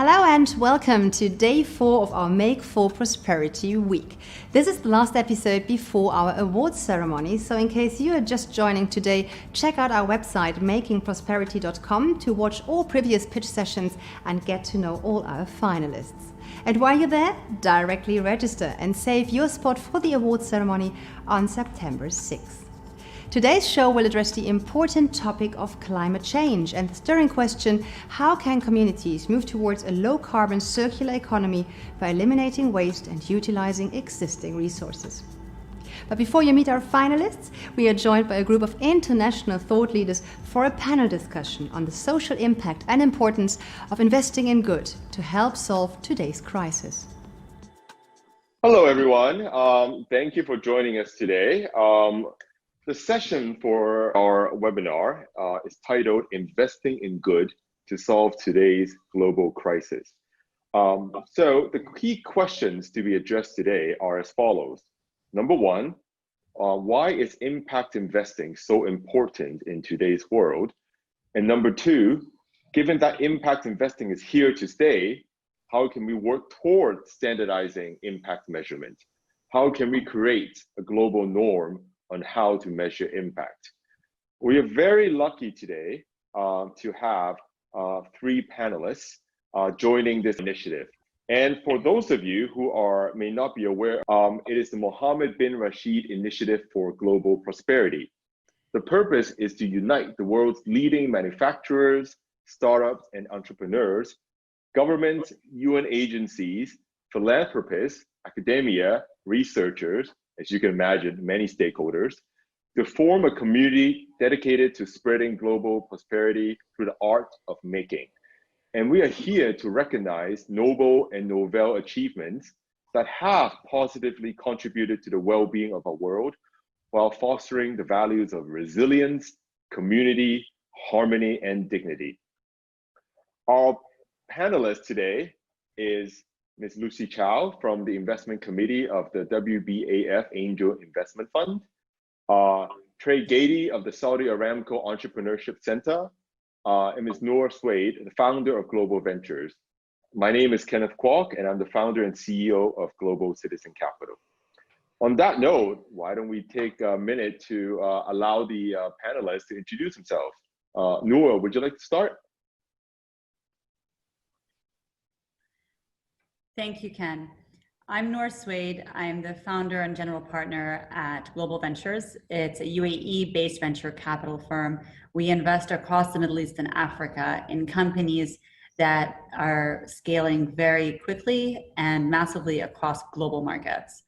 Hello and welcome to day 4 of our Make for Prosperity week. This is the last episode before our awards ceremony, so in case you are just joining today, check out our website makingprosperity.com to watch all previous pitch sessions and get to know all our finalists. And while you're there, directly register and save your spot for the awards ceremony on September 6th. Today's show will address the important topic of climate change and the stirring question, how can communities move towards a low-carbon circular economy by eliminating waste and utilizing existing resources? But before you meet our finalists, we are joined by a group of international thought leaders for a panel discussion on the social impact and importance of investing in good to help solve today's crisis. Hello, everyone. Thank you for joining us today. The session for our webinar is titled Investing in Good to Solve Today's Global Crisis. So the key questions to be addressed today are as follows. Number one, why is impact investing so important in today's world? And number two, given that impact investing is here to stay, how can we work towards standardizing impact measurement? How can we create a global norm on how to measure impact? We are very lucky today to have 3 panelists joining this initiative. And for those of you who may not be aware, it is the Mohammed bin Rashid Initiative for Global Prosperity. The purpose is to unite the world's leading manufacturers, startups, and entrepreneurs, governments, UN agencies, philanthropists, academia, researchers, as you can imagine, many stakeholders, to form a community dedicated to spreading global prosperity through the art of making. And we are here to recognize noble and novel achievements that have positively contributed to the well-being of our world while fostering the values of resilience, community, harmony, and dignity. Our panelist today is Ms. Lucy Chow from the Investment Committee of the WBAF Angel Investment Fund, Trey Gady of the Saudi Aramco Entrepreneurship Center, and Ms. Noor Swade, the founder of Global Ventures. My name is Kenneth Kwok, and I'm the founder and CEO of Global Citizen Capital. On that note, why don't we take a minute to allow the panelists to introduce themselves. Noor, would you like to start? Thank you, Ken. I'm Noor Swade. I'm the founder and general partner at Global Ventures. It's a UAE-based venture capital firm. We invest across the Middle East and Africa in companies that are scaling very quickly and massively across global markets.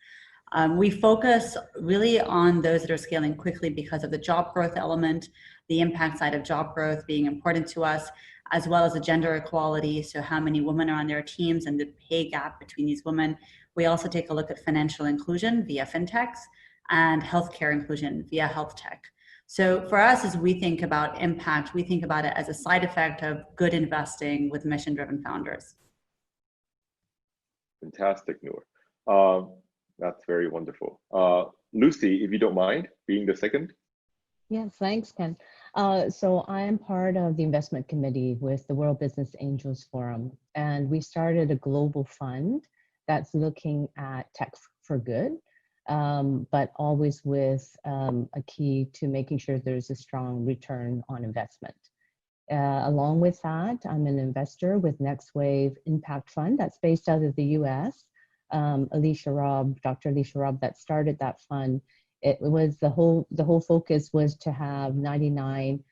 We focus really on those that are scaling quickly because of the job growth element, the impact side of job growth being important to us, as well as the gender equality, so how many women are on their teams and the pay gap between these women. We also take a look at financial inclusion via fintechs and healthcare inclusion via health tech. So for us, as we think about impact, we think about it as a side effect of good investing with mission-driven founders. Fantastic, Noor. That's very wonderful. Lucy, if you don't mind being the second. Yeah, thanks, Ken. So I am part of the investment committee with the World Business Angels Forum, and we started a global fund that's looking at tech for good, but always with a key to making sure there's a strong return on investment. Along with that, I'm an investor with Next Wave Impact Fund that's based out of the US. Dr. Alicia Robb that started that fund. It was the whole focus was to have 99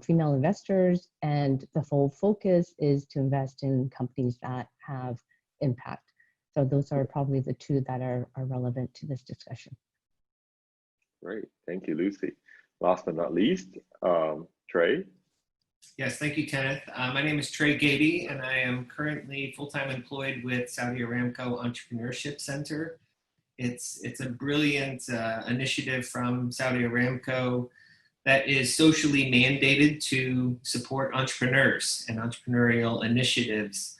female investors, and the whole focus is to invest in companies that have impact. So those are probably the 2 that are relevant to this discussion. Great, thank you, Lucy. Last but not least, Trey. Yes, thank you, Kenneth. My name is Trey Gady, and I am currently full-time employed with Saudi Aramco Entrepreneurship Center. It's a brilliant initiative from Saudi Aramco that is socially mandated to support entrepreneurs and entrepreneurial initiatives.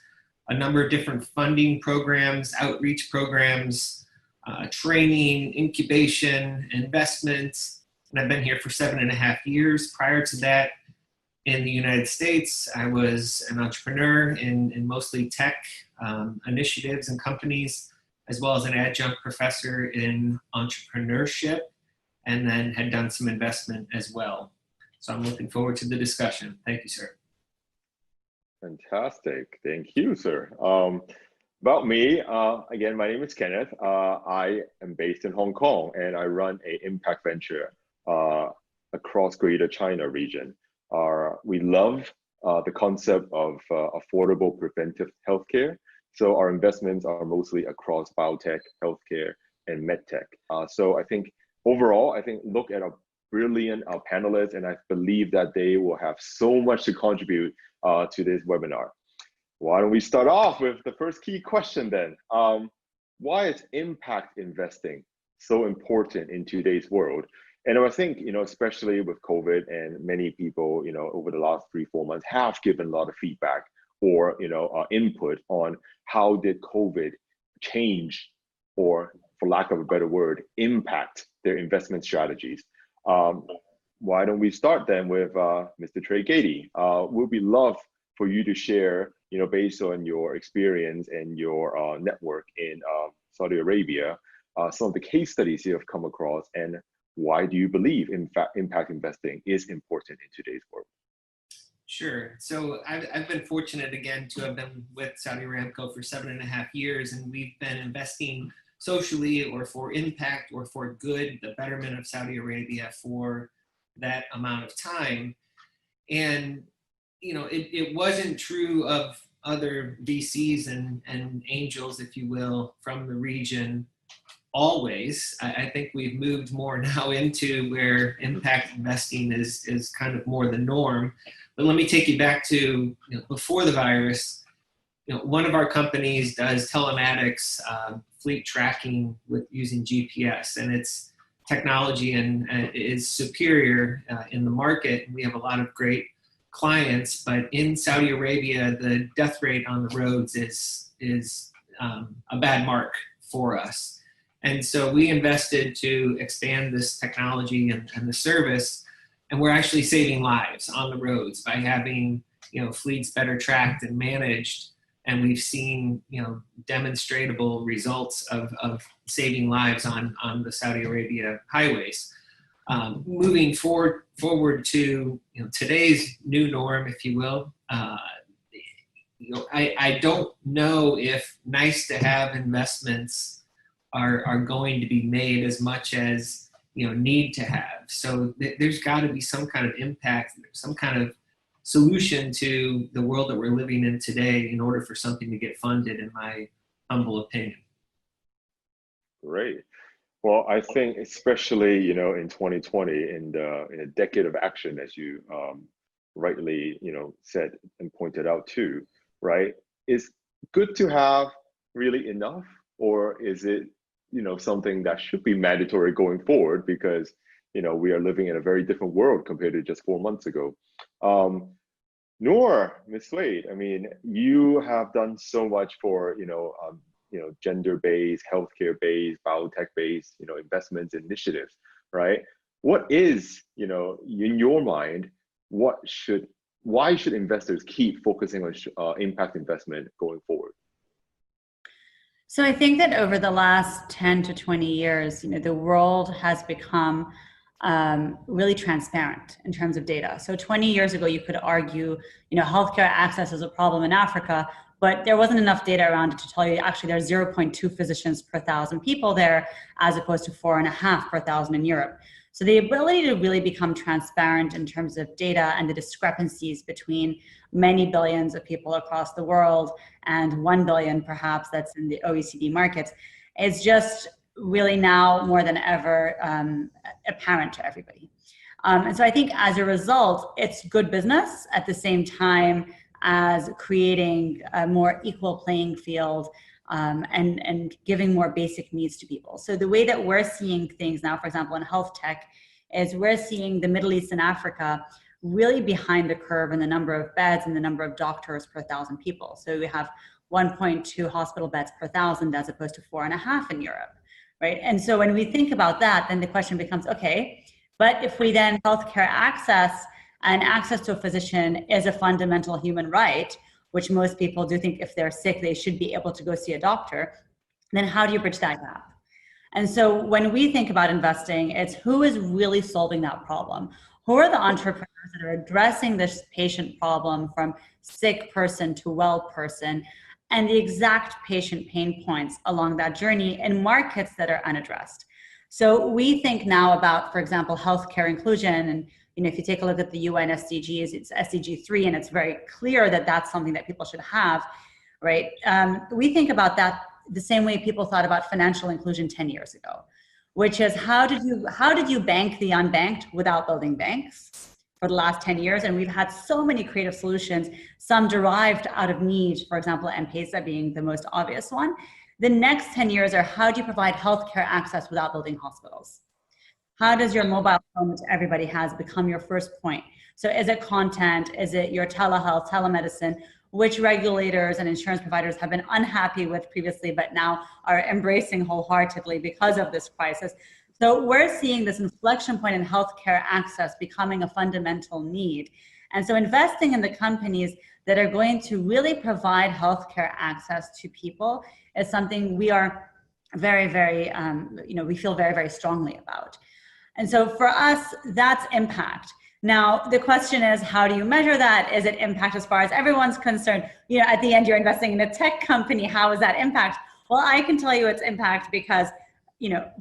A number of different funding programs, outreach programs, training, incubation, investments. And I've been here for 7.5 years. Prior to that, In the United States, I was an entrepreneur in mostly tech initiatives and companies, as well as an adjunct professor in entrepreneurship, and then had done some investment as well. So I'm looking forward to the discussion. Thank you, sir. Fantastic. Thank you, sir. About me, again, my name is Kenneth. I am based in Hong Kong, and I run an impact venture across Greater China region. We love the concept of affordable preventive healthcare. So our investments are mostly across biotech, healthcare, and medtech. So I think overall, look at our brilliant panelists, and I believe that they will have so much to contribute to this webinar. Why don't we start off with the first key question then? Why is impact investing so important in today's world? And I think, especially with COVID, and many people, over the last 3-4 months have given a lot of feedback or, input on how did COVID change, or for lack of a better word, impact their investment strategies. Why don't we start then with Mr. Trey Gady? We'd love for you to share, based on your experience and your network in Saudi Arabia, some of the case studies you have come across, and why do you believe, in fact, impact investing is important in today's world? Sure. So I've been fortunate again to have been with Saudi Aramco for 7.5 years, and we've been investing socially or for impact or for good, the betterment of Saudi Arabia for that amount of time. And, it wasn't true of other VCs and angels, if you will, from the region always. I think we've moved more now into where impact investing is kind of more the norm. But let me take you back to before the virus. One of our companies does telematics, fleet tracking with using GPS, and its technology and is superior in the market. We have a lot of great clients, but in Saudi Arabia, the death rate on the roads is a bad mark for us. And so we invested to expand this technology and the service, and we're actually saving lives on the roads by having fleets better tracked and managed. And we've seen demonstrable results of saving lives on the Saudi Arabia highways. Moving forward to today's new norm, if you will. I don't know if nice to have investments are going to be made as much as need to have. So there's got to be some kind of impact, some kind of solution to the world that we're living in today in order for something to get funded, in my humble opinion. Great. Well, I think especially in 2020, in a decade of action, as you rightly said and pointed out too, right? Is good to have really enough, or is it something that should be mandatory going forward, because we are living in a very different world compared to just 4 months ago. Noor, Ms. Swade, I mean, you have done so much for gender-based, healthcare-based, biotech-based investments initiatives, right? What is in your mind, why should investors keep focusing on impact investment going forward? So I think that over the last 10 to 20 years, the world has become really transparent in terms of data. So 20 years ago, you could argue, healthcare access is a problem in Africa, but there wasn't enough data around it to tell you actually there's 0.2 physicians per 1,000 people there, as opposed to 4.5 per 1,000 in Europe. So the ability to really become transparent in terms of data and the discrepancies between many billions of people across the world and 1 billion perhaps that's in the OECD markets is just really now more than ever apparent to everybody. And so I think as a result, it's good business at the same time as creating a more equal playing field and giving more basic needs to people. So the way that we're seeing things now, for example, in health tech, is we're seeing the Middle East and Africa really behind the curve in the number of beds and the number of doctors per 1,000 people. So we have 1.2 hospital beds per 1,000 as opposed to 4.5 in Europe, right? And so when we think about that, then the question becomes, okay, but if we then healthcare access And access to a physician is a fundamental human right, which most people do think if they're sick, they should be able to go see a doctor. Then how do you bridge that gap? And so when we think about investing, it's who is really solving that problem? Who are the entrepreneurs that are addressing this patient problem from sick person to well person, and the exact patient pain points along that journey in markets that are unaddressed? So we think now about, for example, healthcare inclusion. And if you take a look at the UN SDGs, it's SDG 3, and it's very clear that that's something that people should have, right? We think about that the same way people thought about financial inclusion 10 years ago, which is how did you bank the unbanked without building banks for the last 10 years? And we've had so many creative solutions, some derived out of need, for example, M-Pesa being the most obvious one. The next 10 years are how do you provide healthcare access without building hospitals? How does your mobile phone, which everybody has, become your first point? So is it content? Is it your telehealth, telemedicine, which regulators and insurance providers have been unhappy with previously, but now are embracing wholeheartedly because of this crisis? So we're seeing this inflection point in healthcare access becoming a fundamental need. And so investing in the companies that are going to really provide healthcare access to people is something we are very, very, we feel very, very strongly about. And so for us, that's impact. Now, the question is, how do you measure that? Is it impact as far as everyone's concerned? At the end, you're investing in a tech company. How is that impact? Well, I can tell you it's impact because,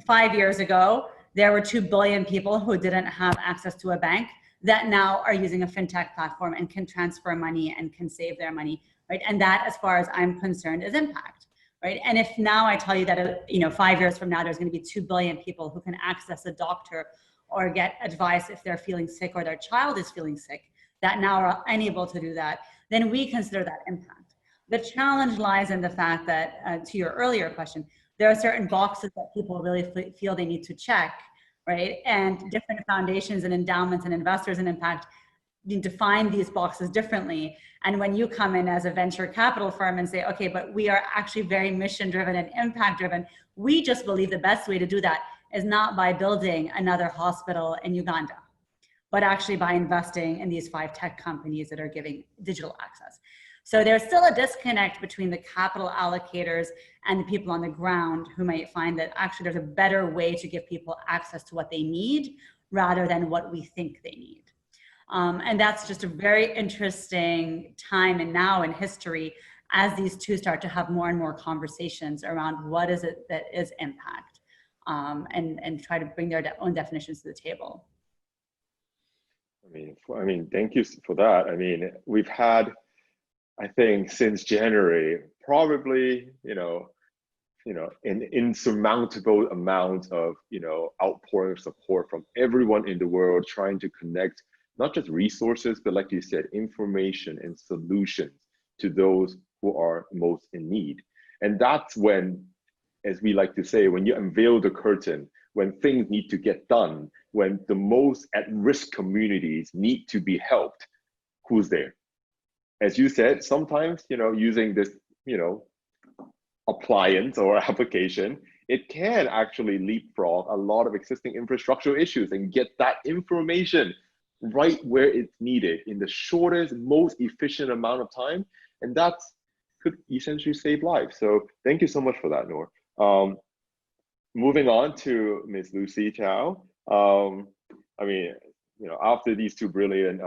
5 years ago, there were 2 billion people who didn't have access to a bank that now are using a fintech platform and can transfer money and can save their money, right? And that, as far as I'm concerned, is impact, right? And if now I tell you that, 5 years from now, there's going to be 2 billion people who can access a doctor or get advice if they're feeling sick or their child is feeling sick, that now are unable to do that, then we consider that impact. The challenge lies in the fact that, to your earlier question, there are certain boxes that people really feel they need to check, right? And different foundations and endowments and investors in impact define these boxes differently. And when you come in as a venture capital firm and say, okay, but we are actually very mission driven and impact driven, we just believe the best way to do that is not by building another hospital in Uganda, but actually by investing in these 5 tech companies that are giving digital access. So there's still a disconnect between the capital allocators and the people on the ground who might find that actually there's a better way to give people access to what they need rather than what we think they need. And that's just a very interesting time and now in history as these two start to have more and more conversations around what is it that is impact. And try to bring their own definitions to the table. I mean, thank you for that. I mean, we've had, I think, since January, probably, an insurmountable amount of, outpouring of support from everyone in the world trying to connect not just resources, but like you said, information and solutions to those who are most in need. And that's when, as we like to say, when you unveil the curtain, when things need to get done, when the most at-risk communities need to be helped, who's there? As you said, sometimes, using this, appliance or application, it can actually leapfrog a lot of existing infrastructural issues and get that information right where it's needed in the shortest, most efficient amount of time. And that could essentially save lives. So thank you so much for that, Noor. Moving on to Ms. Lucy Chow. After these 2 brilliant,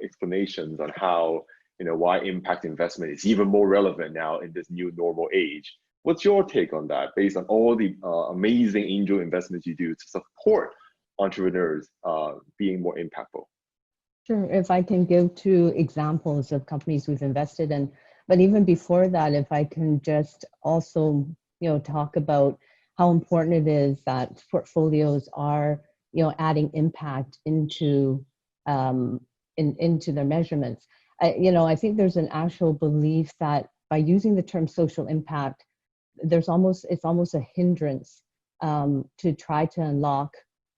explanations on how, why impact investment is even more relevant now in this new normal age, what's your take on that based on all the amazing angel investments you do to support entrepreneurs being more impactful? Sure, if I can give 2 examples of companies we've invested in, but even before that, if I can just also, talk about how important it is that portfolios are, adding impact into their measurements. I think there's an actual belief that by using the term social impact, it's almost a hindrance to try to unlock.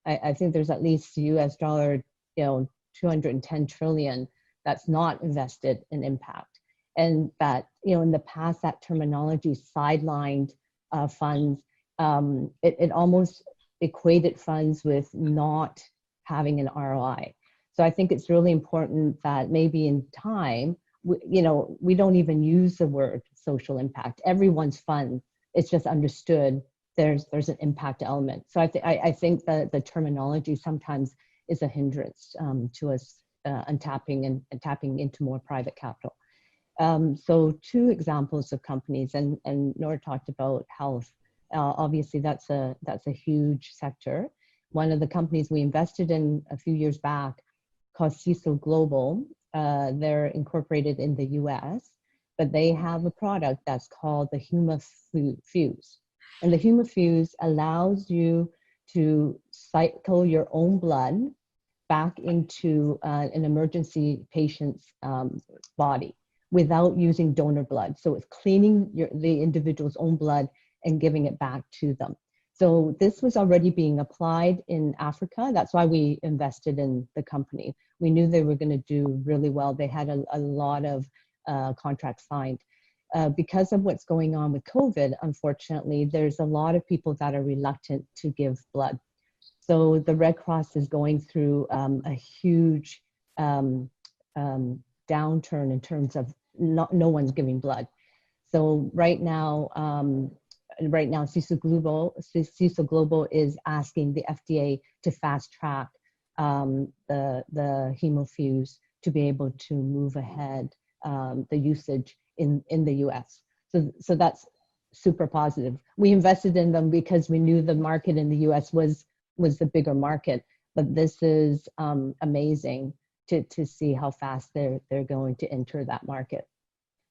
I think there's at least US dollar, 210 trillion that's not invested in impact, and that in the past that terminology sidelined funds. It almost equated funds with not having an ROI. So I think it's really important that maybe in time, we don't even use the word social impact. Everyone's fund, it's just understood there's an impact element. So I think that the terminology sometimes is a hindrance to us tapping into more private capital. So two examples of companies, and Nora talked about health. Obviously, that's a huge sector. One of the companies we invested in a few years back, called Aquacycl Global, they're incorporated in the US, but they have a product that's called the HemoFuse. And the HemoFuse allows you to cycle your own blood back into an emergency patient's body without using donor blood. So it's cleaning the individual's own blood and giving it back to them. So this was already being applied in Africa. That's why we invested in the company. We knew they were going to do really well. They had a lot of contracts signed. Because of what's going on with COVID, unfortunately, there's a lot of people that are reluctant to give blood. So the Red Cross is going through a huge downturn in terms of no one's giving blood. So right now, Aquacycl Global is asking the FDA to fast track the HemoFuse to be able to move ahead the usage in the US. So that's super positive. We invested in them because we knew the market in the US was the bigger market, but this is amazing to see how fast they're going to enter that market.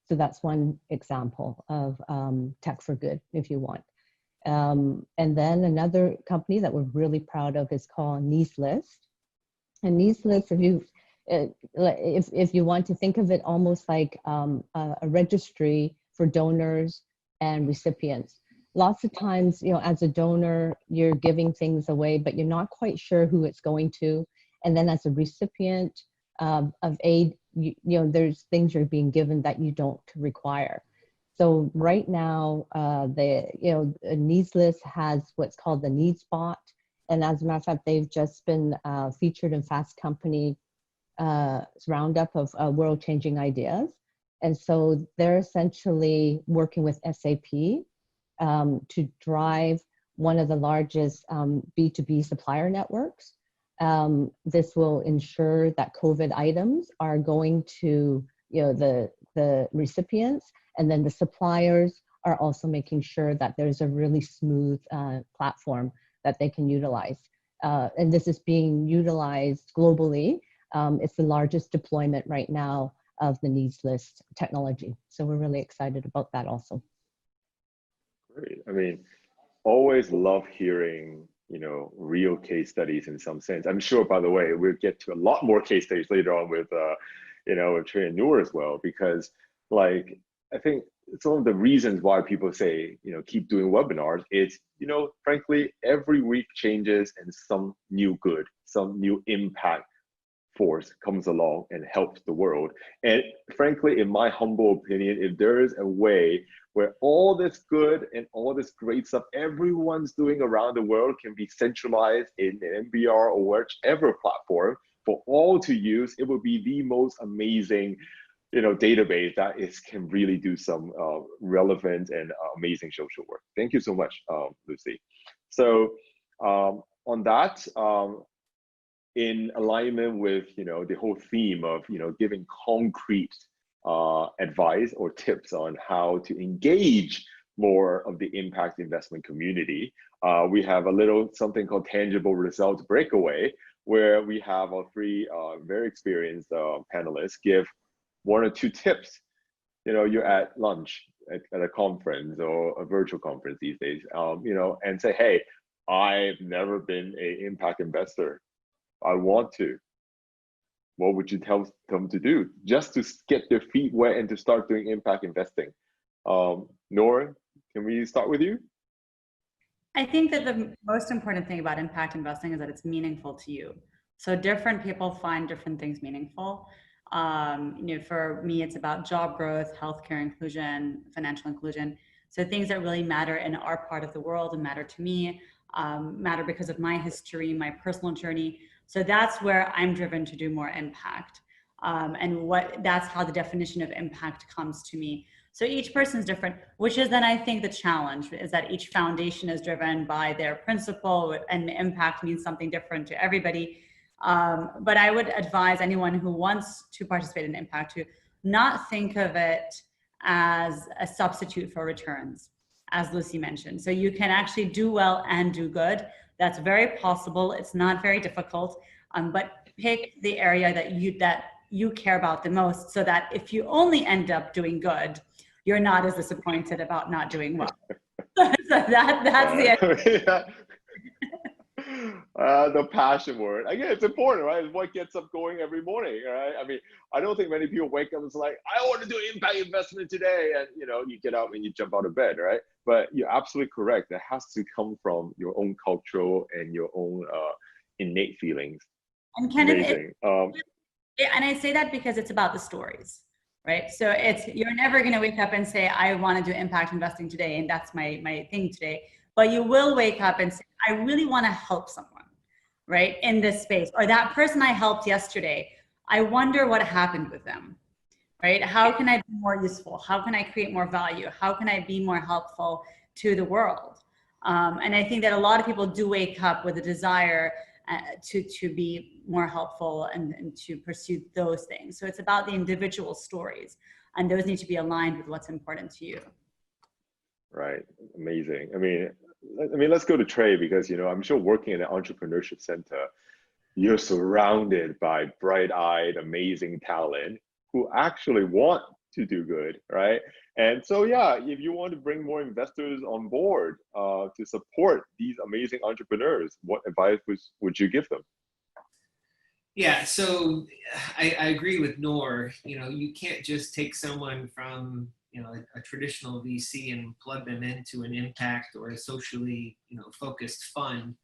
So that's one example of tech for good, if you want. And then another company that we're really proud of is called Needslist. And Needslist, if you want to think of it almost like a registry for donors and recipients. Lots of times, as a donor, you're giving things away, but you're not quite sure who it's going to. And then as a recipient of aid, there's things you're being given that you don't require. So right now, Needslist has what's called the Need Spot. And as a matter of fact, they've just been featured in Fast Company roundup of world-changing ideas. And so they're essentially working with SAP to drive one of the largest B2B supplier networks. This will ensure that COVID items are going to the recipients, and then the suppliers are also making sure that there's a really smooth platform that they can utilize. And this is being utilized globally. It's the largest deployment right now of the Needslist technology. So we're really excited about that also. Great. I mean, always love hearing, real case studies in some sense. I'm sure, by the way, we'll get to a lot more case studies later on with, with Trey and Noor as well, because I think some of the reasons why people say, keep doing webinars is, frankly, every week changes and some new good, some new impact force comes along and helps the world. And frankly, in my humble opinion, if there is a way where all this good and all this great stuff everyone's doing around the world can be centralized in an MBR or whichever platform for all to use, it would be the most amazing database that can really do some relevant and amazing social work. Thank you so much, Lucy. So on that, in alignment with the whole theme of giving concrete advice or tips on how to engage more of the impact investment community, we have a little something called tangible results breakaway, where we have our three very experienced panelists give 1 or 2 tips. You're at lunch at a conference or a virtual conference these days, and say, hey, I've never been an impact investor. I want to. What would you tell them to do just to get their feet wet and to start doing impact investing? Nora, can we start with you? I think that the most important thing about impact investing is that it's meaningful to you. So different people find different things meaningful. For me, it's about job growth, healthcare inclusion, financial inclusion. So things that really matter in our part of the world and matter to me. matter because of my history, my personal journey. So that's where I'm driven to do more impact. And that's how the definition of impact comes to me. So each person is different, which is then I think the challenge is that each foundation is driven by their principle, and impact means something different to everybody. But I would advise anyone who wants to participate in impact to not think of it as a substitute for returns, as Lucy mentioned. So you can actually do well and do good. That's very possible. It's not very difficult, but pick the area that you care about the most, so that if you only end up doing good, you're not as disappointed about not doing well. So that's the the passion word. Again, it's important, right? It's what gets up going every morning, right? I mean, I don't think many people wake up and it's like, I want to do impact investment today. And, you get out and you jump out of bed, right? But you're absolutely correct. It has to come from your own cultural and your own innate feelings. And Kenneth, and I say that because it's about the stories, right? So you're never going to wake up and say, I want to do impact investing today, and that's my thing today. But you will wake up and say, I really want to help someone, right, in this space. Or that person I helped yesterday, I wonder what happened with them, right? How can I be more useful? How can I create more value? How can I be more helpful to the world? And I think that a lot of people do wake up with a desire to be more helpful and to pursue those things. So it's about the individual stories, and those need to be aligned with what's important to you. Right. Amazing. I mean, let's go to Trey, because, I'm sure working in an entrepreneurship center, you're surrounded by bright-eyed, amazing talent who actually want to do good, right? And so, yeah, if you want to bring more investors on board to support these amazing entrepreneurs, what advice would you give them? Yeah, so I agree with Noor. You can't just take someone from a traditional VC and plug them into an impact or a socially focused fund.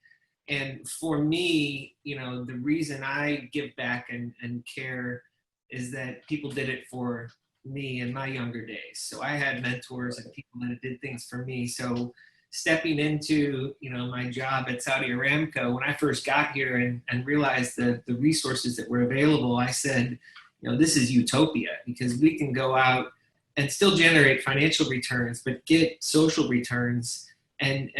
And for me, the reason I give back and care is that people did it for me in my younger days. So I had mentors and people that did things for me. So stepping into my job at Saudi Aramco, when I first got here and realized the resources that were available, I said, this is utopia, because we can go out and still generate financial returns, but get social returns and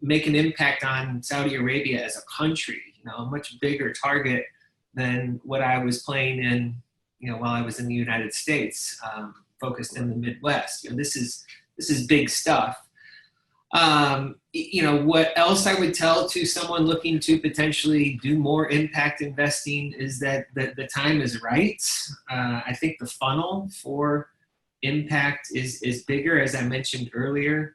make an impact on Saudi Arabia as a country, a much bigger target than what I was playing in, while I was in the United States, focused in the Midwest. This is big stuff. What else I would tell to someone looking to potentially do more impact investing is that the time is right. I think the funnel for impact is bigger, as I mentioned earlier.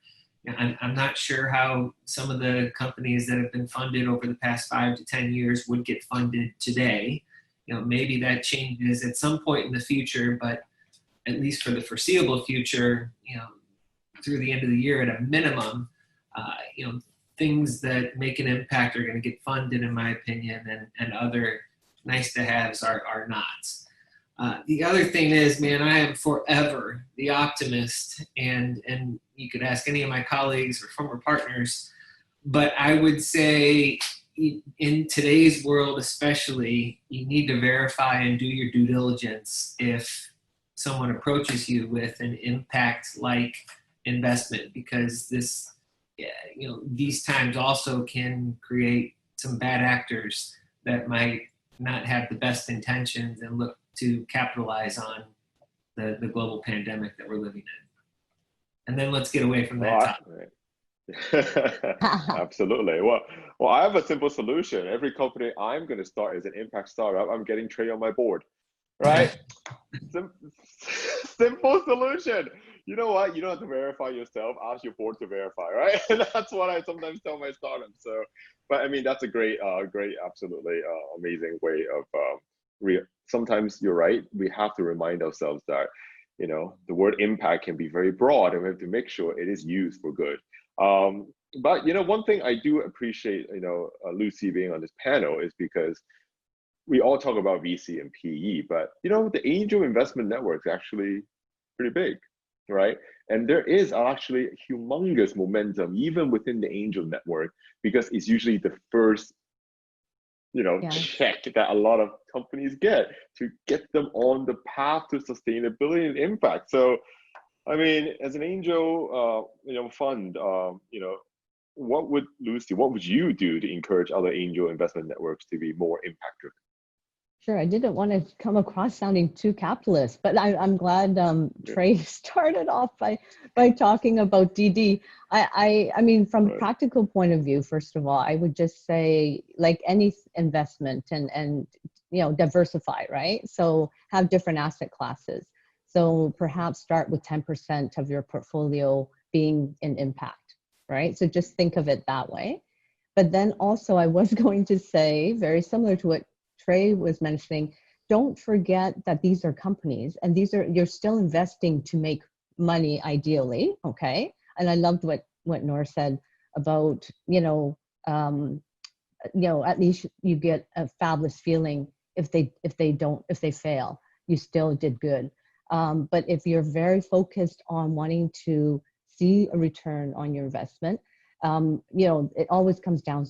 I'm not sure how some of the companies that have been funded over the past 5 to 10 years would get funded today. Maybe that changes at some point in the future, but at least for the foreseeable future, through the end of the year at a minimum, things that make an impact are going to get funded, in my opinion, and other nice to haves are not. The other thing is, man, I am forever the optimist, and you could ask any of my colleagues or former partners, but I would say in today's world especially, you need to verify and do your due diligence if someone approaches you with an impact-like investment, because these times also can create some bad actors that might not have the best intentions and look to capitalize on the global pandemic that we're living in. And then let's get away from that topic. Absolutely. Well, I have a simple solution. Every company I'm going to start as an impact startup, I'm getting Trey on my board, right? Simple solution. You know what? You don't have to verify yourself. Ask your board to verify, right? And that's what I sometimes tell my startups. So, but I mean, that's a great, absolutely amazing way of. Sometimes you're right. We have to remind ourselves that the word impact can be very broad, and we have to make sure it is used for good. But one thing I do appreciate, Lucy being on this panel is because we all talk about VC and PE, but the angel investment network is actually pretty big, right? And there is actually humongous momentum even within the angel network, because it's usually the first check that a lot of companies get to get them on the path to sustainability and impact. So I mean, as an angel fund, what would you do to encourage other angel investment networks to be more impact driven? Sure, I didn't want to come across sounding too capitalist, but I'm glad Trey started off by talking about DD. I mean, from a practical point of view, first of all, I would just say, like any investment, and diversify, right? So have different asset classes. So perhaps start with 10% of your portfolio being in impact, right? So just think of it that way. But then also, I was going to say, very similar to what Trey was mentioning, don't forget that these are companies, and you're still investing to make money ideally, okay? And I loved what Nor said about, at least you get a fabulous feeling if they fail, you still did good. But if you're very focused on wanting to see a return on your investment, it always comes down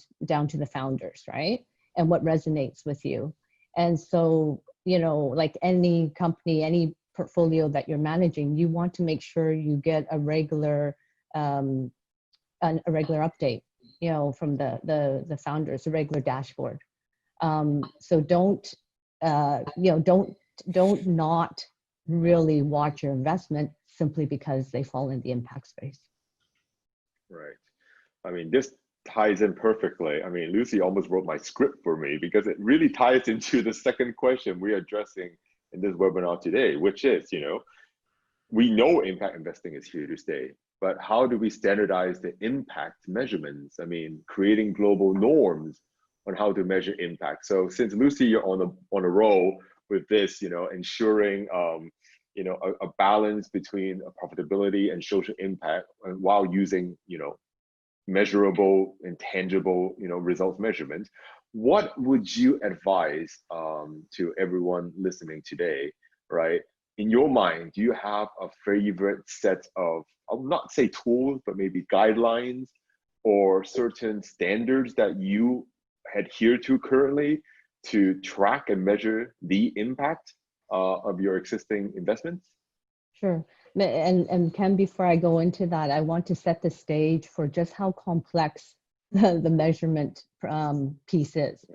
to the founders, right? And what resonates with you. And so, like any company, any portfolio that you're managing, you want to make sure you get a regular update, from the founders, a regular dashboard. So don't not really watch your investment simply because they fall in the impact space. Right. I mean, this ties in perfectly. I mean, Lucy almost wrote my script for me, because it really ties into the second question we're addressing in this webinar today, which is, we know impact investing is here to stay, but how do we standardize the impact measurements? I mean, creating global norms on how to measure impact. So since Lucy, you're on a roll with this, ensuring a balance between profitability and social impact, while using measurable and tangible results measurement, what would you advise to everyone listening today, right? In your mind, do you have a favorite set of, I'll not say tools, but maybe guidelines or certain standards that you adhere to currently to track and measure the impact of your existing investments? Sure. And Ken, before I go into that, I want to set the stage for just how complex the measurement piece is.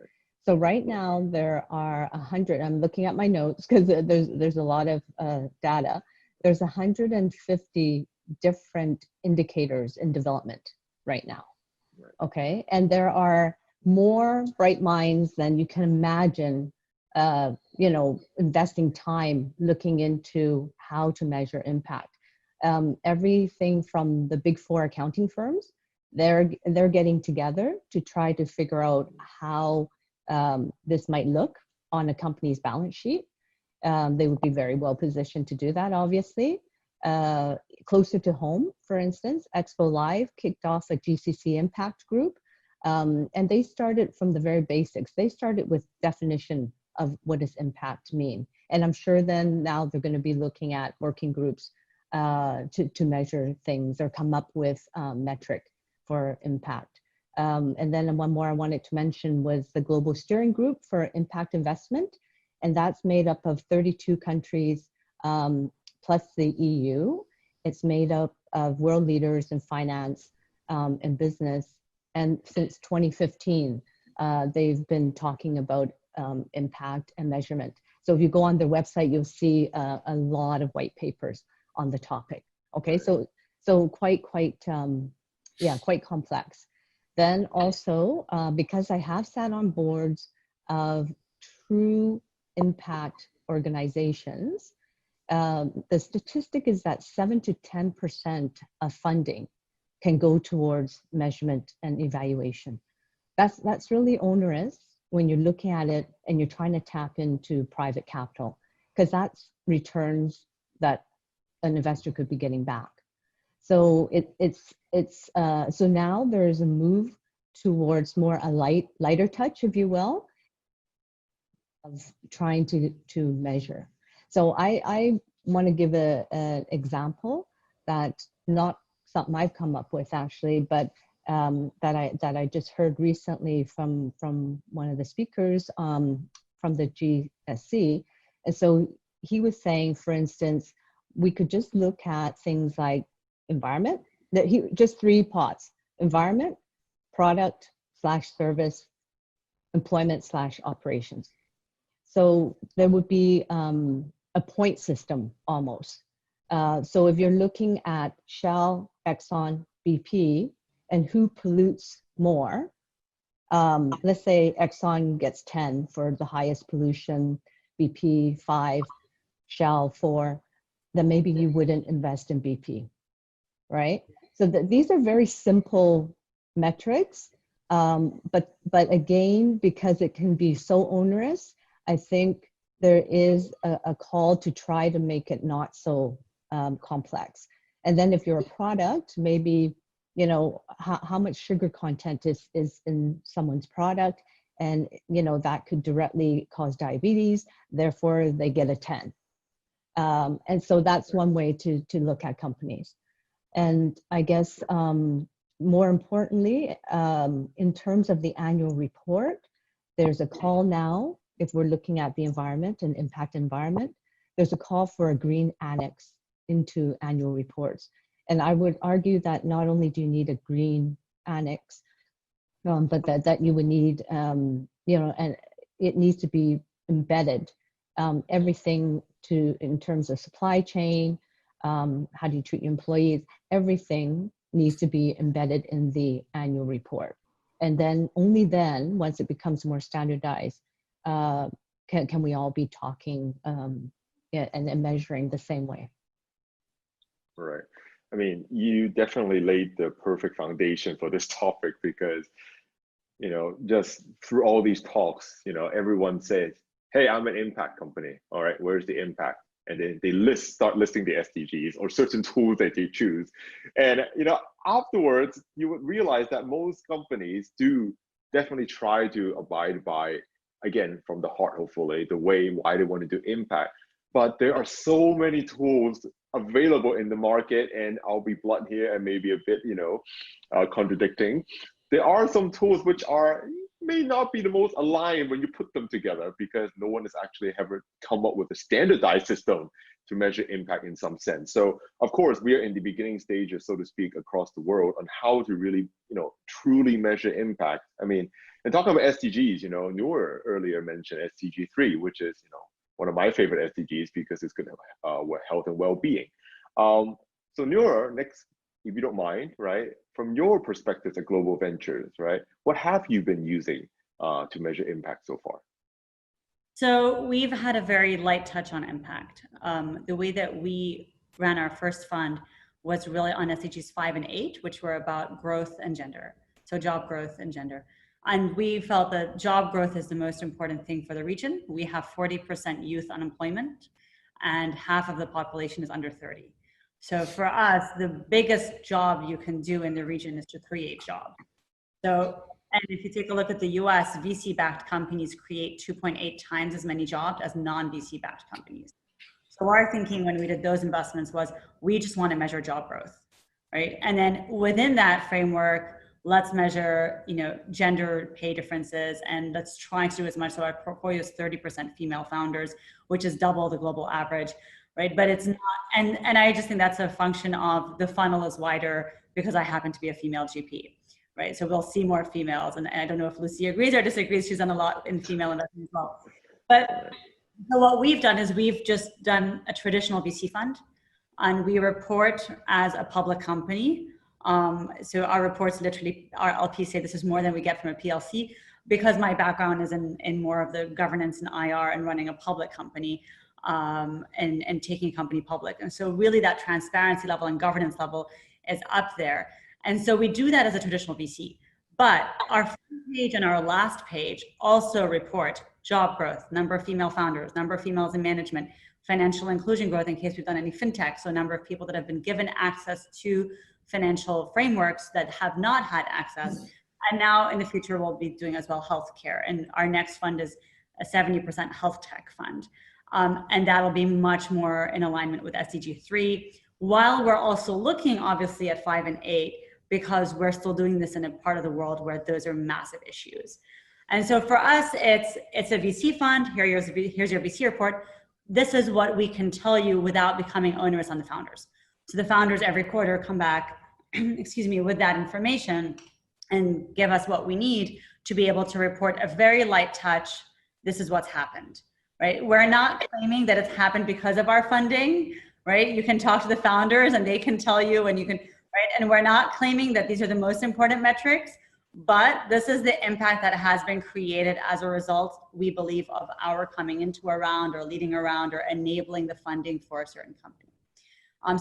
So right now there are 100, I'm looking at my notes because there's a lot of data. There's 150 different indicators in development right now, okay? And there are more bright minds than you can imagine investing time looking into how to measure impact. Everything from the big 4 accounting firms, they're getting together to try to figure out how this might look on a company's balance sheet. They would be very well positioned to do that, obviously. Closer to home, for instance, Expo Live kicked off a GCC impact group, and they started from the very basics. They started with definition of what does impact mean. And I'm sure then now they're going to be looking at working groups to measure things or come up with metric for impact. And then one more I wanted to mention was the Global Steering Group for Impact Investment. And that's made up of 32 countries plus the EU. It's made up of world leaders in finance and business. And since 2015, they've been talking about impact and measurement. So if you go on their website, you'll see a lot of white papers on the topic. Okay, so quite complex. Then also, because I have sat on boards of true impact organizations, the statistic is that 7 to 10% of funding can go towards measurement and evaluation. That's really onerous when you're looking at it and you're trying to tap into private capital, because that's returns that an investor could be getting back. So so now there's a move towards more a lighter touch, if you will, of trying to measure. So I want to give an example. that not something I've come up with actually, but that I just heard recently from one of the speakers from the GSC. And so he was saying, for instance, we could just look at things like environment, just 3 pots: environment, product / service, employment / operations. So there would be a point system almost. So if you're looking at Shell, Exxon, BP, and who pollutes more, let's say Exxon gets 10 for the highest pollution, BP 5, Shell 4, then maybe you wouldn't invest in BP, right? So these are very simple metrics, but again, because it can be so onerous, I think there is a call to try to make it not so complex. And then if you're a product, maybe, you know, how much sugar content is in someone's product, and, you know, that could directly cause diabetes, therefore they get a 10. And so that's one way to look at companies. And I guess more importantly, in terms of the annual report, there's a call now, if we're looking at the environment and impact environment, there's a call for a green annex into annual reports. And I would argue that not only do you need a green annex, but that you would need, you know, and it needs to be embedded, everything in terms of supply chain, how do you treat your employees, everything needs to be embedded in the annual report. And then only then, once it becomes more standardized, can we all be talking and measuring the same way. Right. I mean, you definitely laid the perfect foundation for this topic, because, you know, just through all these talks, you know, everyone says, hey, I'm an impact company. All right, where's the impact? And then they start listing the SDGs or certain tools that they choose. And, you know, afterwards, you would realize that most companies do definitely try to abide by, again, from the heart, hopefully, the way why they want to do impact. But there are so many tools available in the market, and I'll be blunt here and maybe a bit, you know, contradicting. There are some tools which may not be the most aligned when you put them together, because no one has actually ever come up with a standardized system to measure impact in some sense. So of course, we are in the beginning stages, so to speak, across the world on how to really, you know, truly measure impact. I mean, and talking about SDGs, you know, Noor earlier mentioned SDG 3, which is, you know, one of my favorite SDGs because it's good health and well-being. So Noor, next, if you don't mind, right, from your perspective at Global Ventures, right, what have you been using to measure impact so far? So we've had a very light touch on impact. The way that we ran our first fund was really on SDGs 5 and 8, which were about growth and gender. So job growth and gender. And we felt that job growth is the most important thing for the region. We have 40% youth unemployment, and half of the population is under 30. So for us, the biggest job you can do in the region is to create jobs. So, and if you take a look at the US, VC-backed companies create 2.8 times as many jobs as non-VC-backed companies. So our thinking when we did those investments was, we just want to measure job growth, right? And then within that framework, let's measure, you know, gender pay differences, and let's try to do as much. So our portfolio is 30% female founders, which is double the global average, right? But it's not, and I just think that's a function of the funnel is wider because I happen to be a female GP, right? So we'll see more females, and I don't know if Lucy agrees or disagrees. She's done a lot in female investing as well. But so what we've done is we've just done a traditional VC fund, and we report as a public company. So our reports literally, our LPs say this is more than we get from a PLC, because my background is in more of the governance and IR and running a public company, and taking a company public. And so really that transparency level and governance level is up there. And so we do that as a traditional VC. But our front page and our last page also report job growth, number of female founders, number of females in management, financial inclusion growth in case we've done any fintech, so number of people that have been given access to financial frameworks that have not had access. And now in the future, we'll be doing as well healthcare. And our next fund is a 70% health tech fund. And that'll be much more in alignment with SDG 3. while we're also looking obviously at 5 and 8, because we're still doing this in a part of the world where those are massive issues. And so for us, it's a VC fund. Here's your VC report. This is what we can tell you without becoming onerous on the founders. So the founders every quarter come back, excuse me, with that information and give us what we need to be able to report a very light touch. This is what's happened, right? We're not claiming that it's happened because of our funding, right? You can talk to the founders and they can tell you, and you can, right? And we're not claiming that these are the most important metrics, but this is the impact that has been created as a result, we believe, of our coming into a round or leading a round or enabling the funding for a certain company.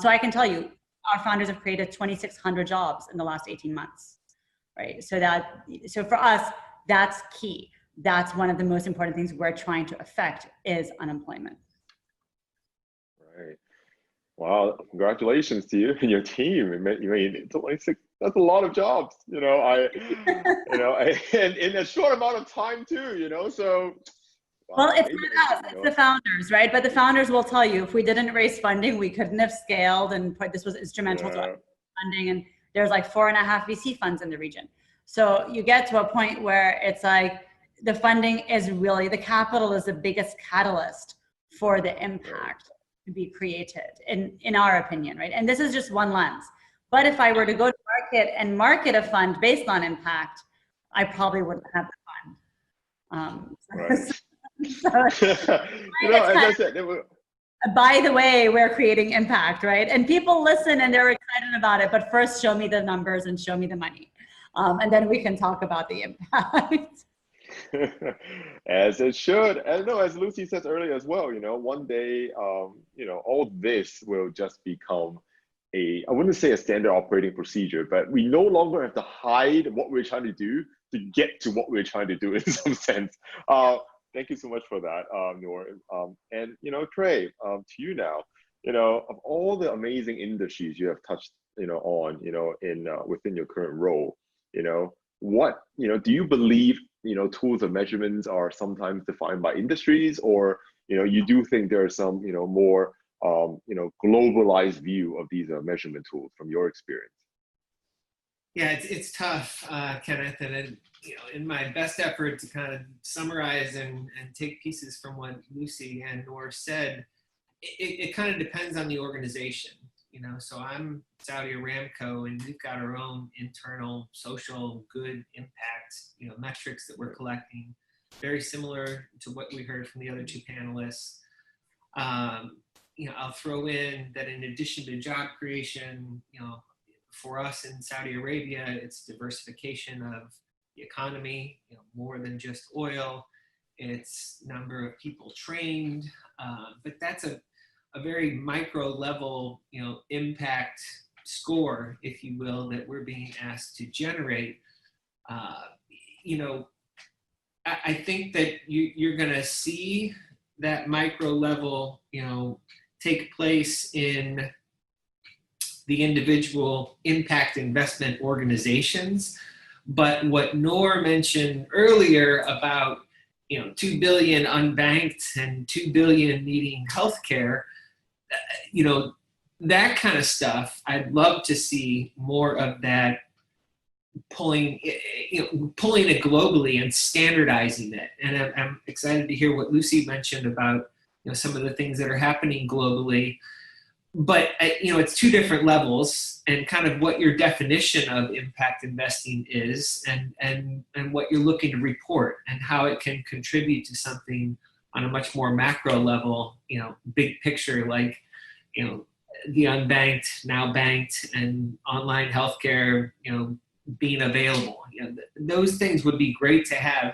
So I can tell you, our founders have created 2,600 jobs in the last 18 months, right? So for us, that's key. That's one of the most important things we're trying to affect is unemployment. Right. Wow, congratulations to you and your team. It's 26, that's a lot of jobs, and in a short amount of time too, so. Well, it's not us, it's the founders, right? But the founders will tell you, if we didn't raise funding, we couldn't have scaled, and this was instrumental to our funding. And there's like 4.5 VC funds in the region. So you get to a point where it's like the funding is really, the capital is the biggest catalyst for the impact to be created, in our opinion, right? And this is just one lens. But if I were to go to market and market a fund based on impact, I probably wouldn't have the fund. Right. So, as I said, by the way, we're creating impact, right? And people listen and they're excited about it, but first show me the numbers and show me the money. And then we can talk about the impact. As it should. And no, as Lucy said earlier as well, one day, all this will just become I wouldn't say a standard operating procedure, but we no longer have to hide what we're trying to do to get to what we're trying to do in some sense. Thank you so much for that, Noor. And Trey, to you now. Of all the amazing industries you have touched, on, within your current role, what, do you believe, tools of measurements are sometimes defined by industries, or you do think there are some, more globalized view of these measurement tools from your experience? Yeah, it's tough, Kenneth, and in my best effort to kind of summarize and take pieces from what Lucy and Noor said, it kind of depends on the organization. So I'm Saudi Aramco, and we've got our own internal social good impact, metrics that we're collecting, very similar to what we heard from the other two panelists. I'll throw in that in addition to job creation, for us in Saudi Arabia, it's diversification of the economy, more than just oil. It's number of people trained, but that's a very micro level, impact score, if you will, that we're being asked to generate. I think that you're going to see that micro level, take place in the individual impact investment organizations. But what Noor mentioned earlier about 2 billion unbanked and 2 billion needing healthcare, that kind of stuff, I'd love to see more of that, pulling it globally and standardizing it. And I'm excited to hear what Lucy mentioned about some of the things that are happening globally. But it's two different levels, and kind of what your definition of impact investing is, and what you're looking to report, and how it can contribute to something on a much more macro level, big picture, like the unbanked now banked, and online healthcare being available. Those things would be great to have.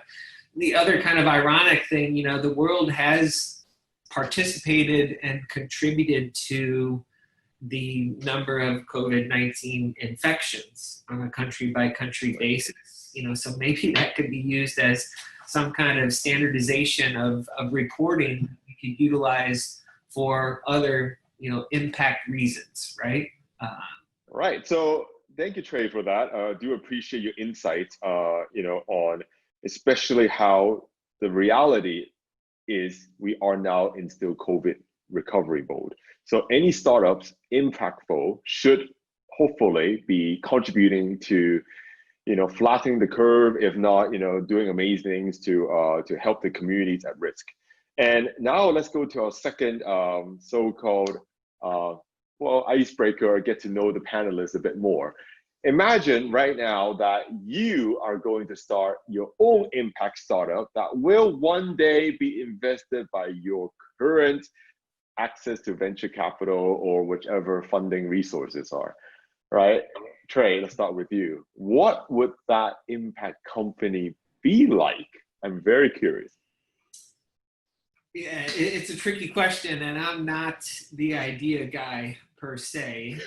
The other kind of ironic thing, the world has participated and contributed to the number of COVID-19 infections on a country-by-country basis. So maybe that could be used as some kind of standardization of reporting we could utilize for other, impact reasons, right? Right. So thank you, Trey, for that. I do appreciate your insights, on especially how the reality is we are now in still COVID recovery mode. So any startups impactful should hopefully be contributing to, flattening the curve, if not, doing amazing things to help the communities at risk. And now let's go to our second so-called icebreaker, get to know the panelists a bit more. Imagine right now that you are going to start your own impact startup that will one day be invested by your current access to venture capital or whichever funding resources are, right? Trey, let's start with you. What would that impact company be like? I'm very curious. Yeah, it's a tricky question, and I'm not the idea guy per se.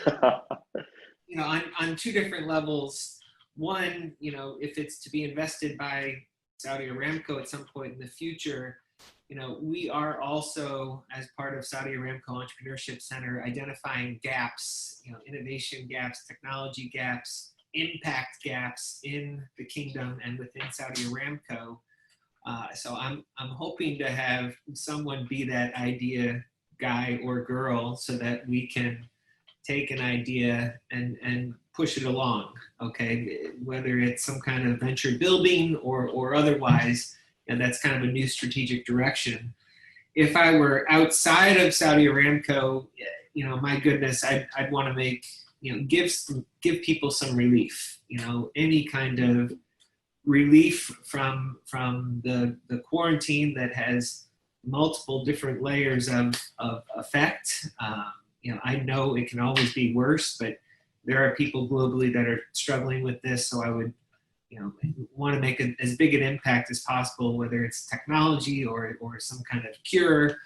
On two different levels. One, if it's to be invested by Saudi Aramco at some point in the future, we are also, as part of Saudi Aramco Entrepreneurship Center, identifying gaps, innovation gaps, technology gaps, impact gaps in the kingdom and within Saudi Aramco. So I'm hoping to have someone be that idea guy or girl so that we can take an idea and push it along, okay? Whether it's some kind of venture building or otherwise, and that's kind of a new strategic direction. If I were outside of Saudi Aramco, my goodness, I'd want to make, give people some relief, any kind of relief from the quarantine that has multiple different layers of effect. I know it can always be worse, but there are people globally that are struggling with this. So I would, want to make as big an impact as possible, whether it's technology or some kind of cure.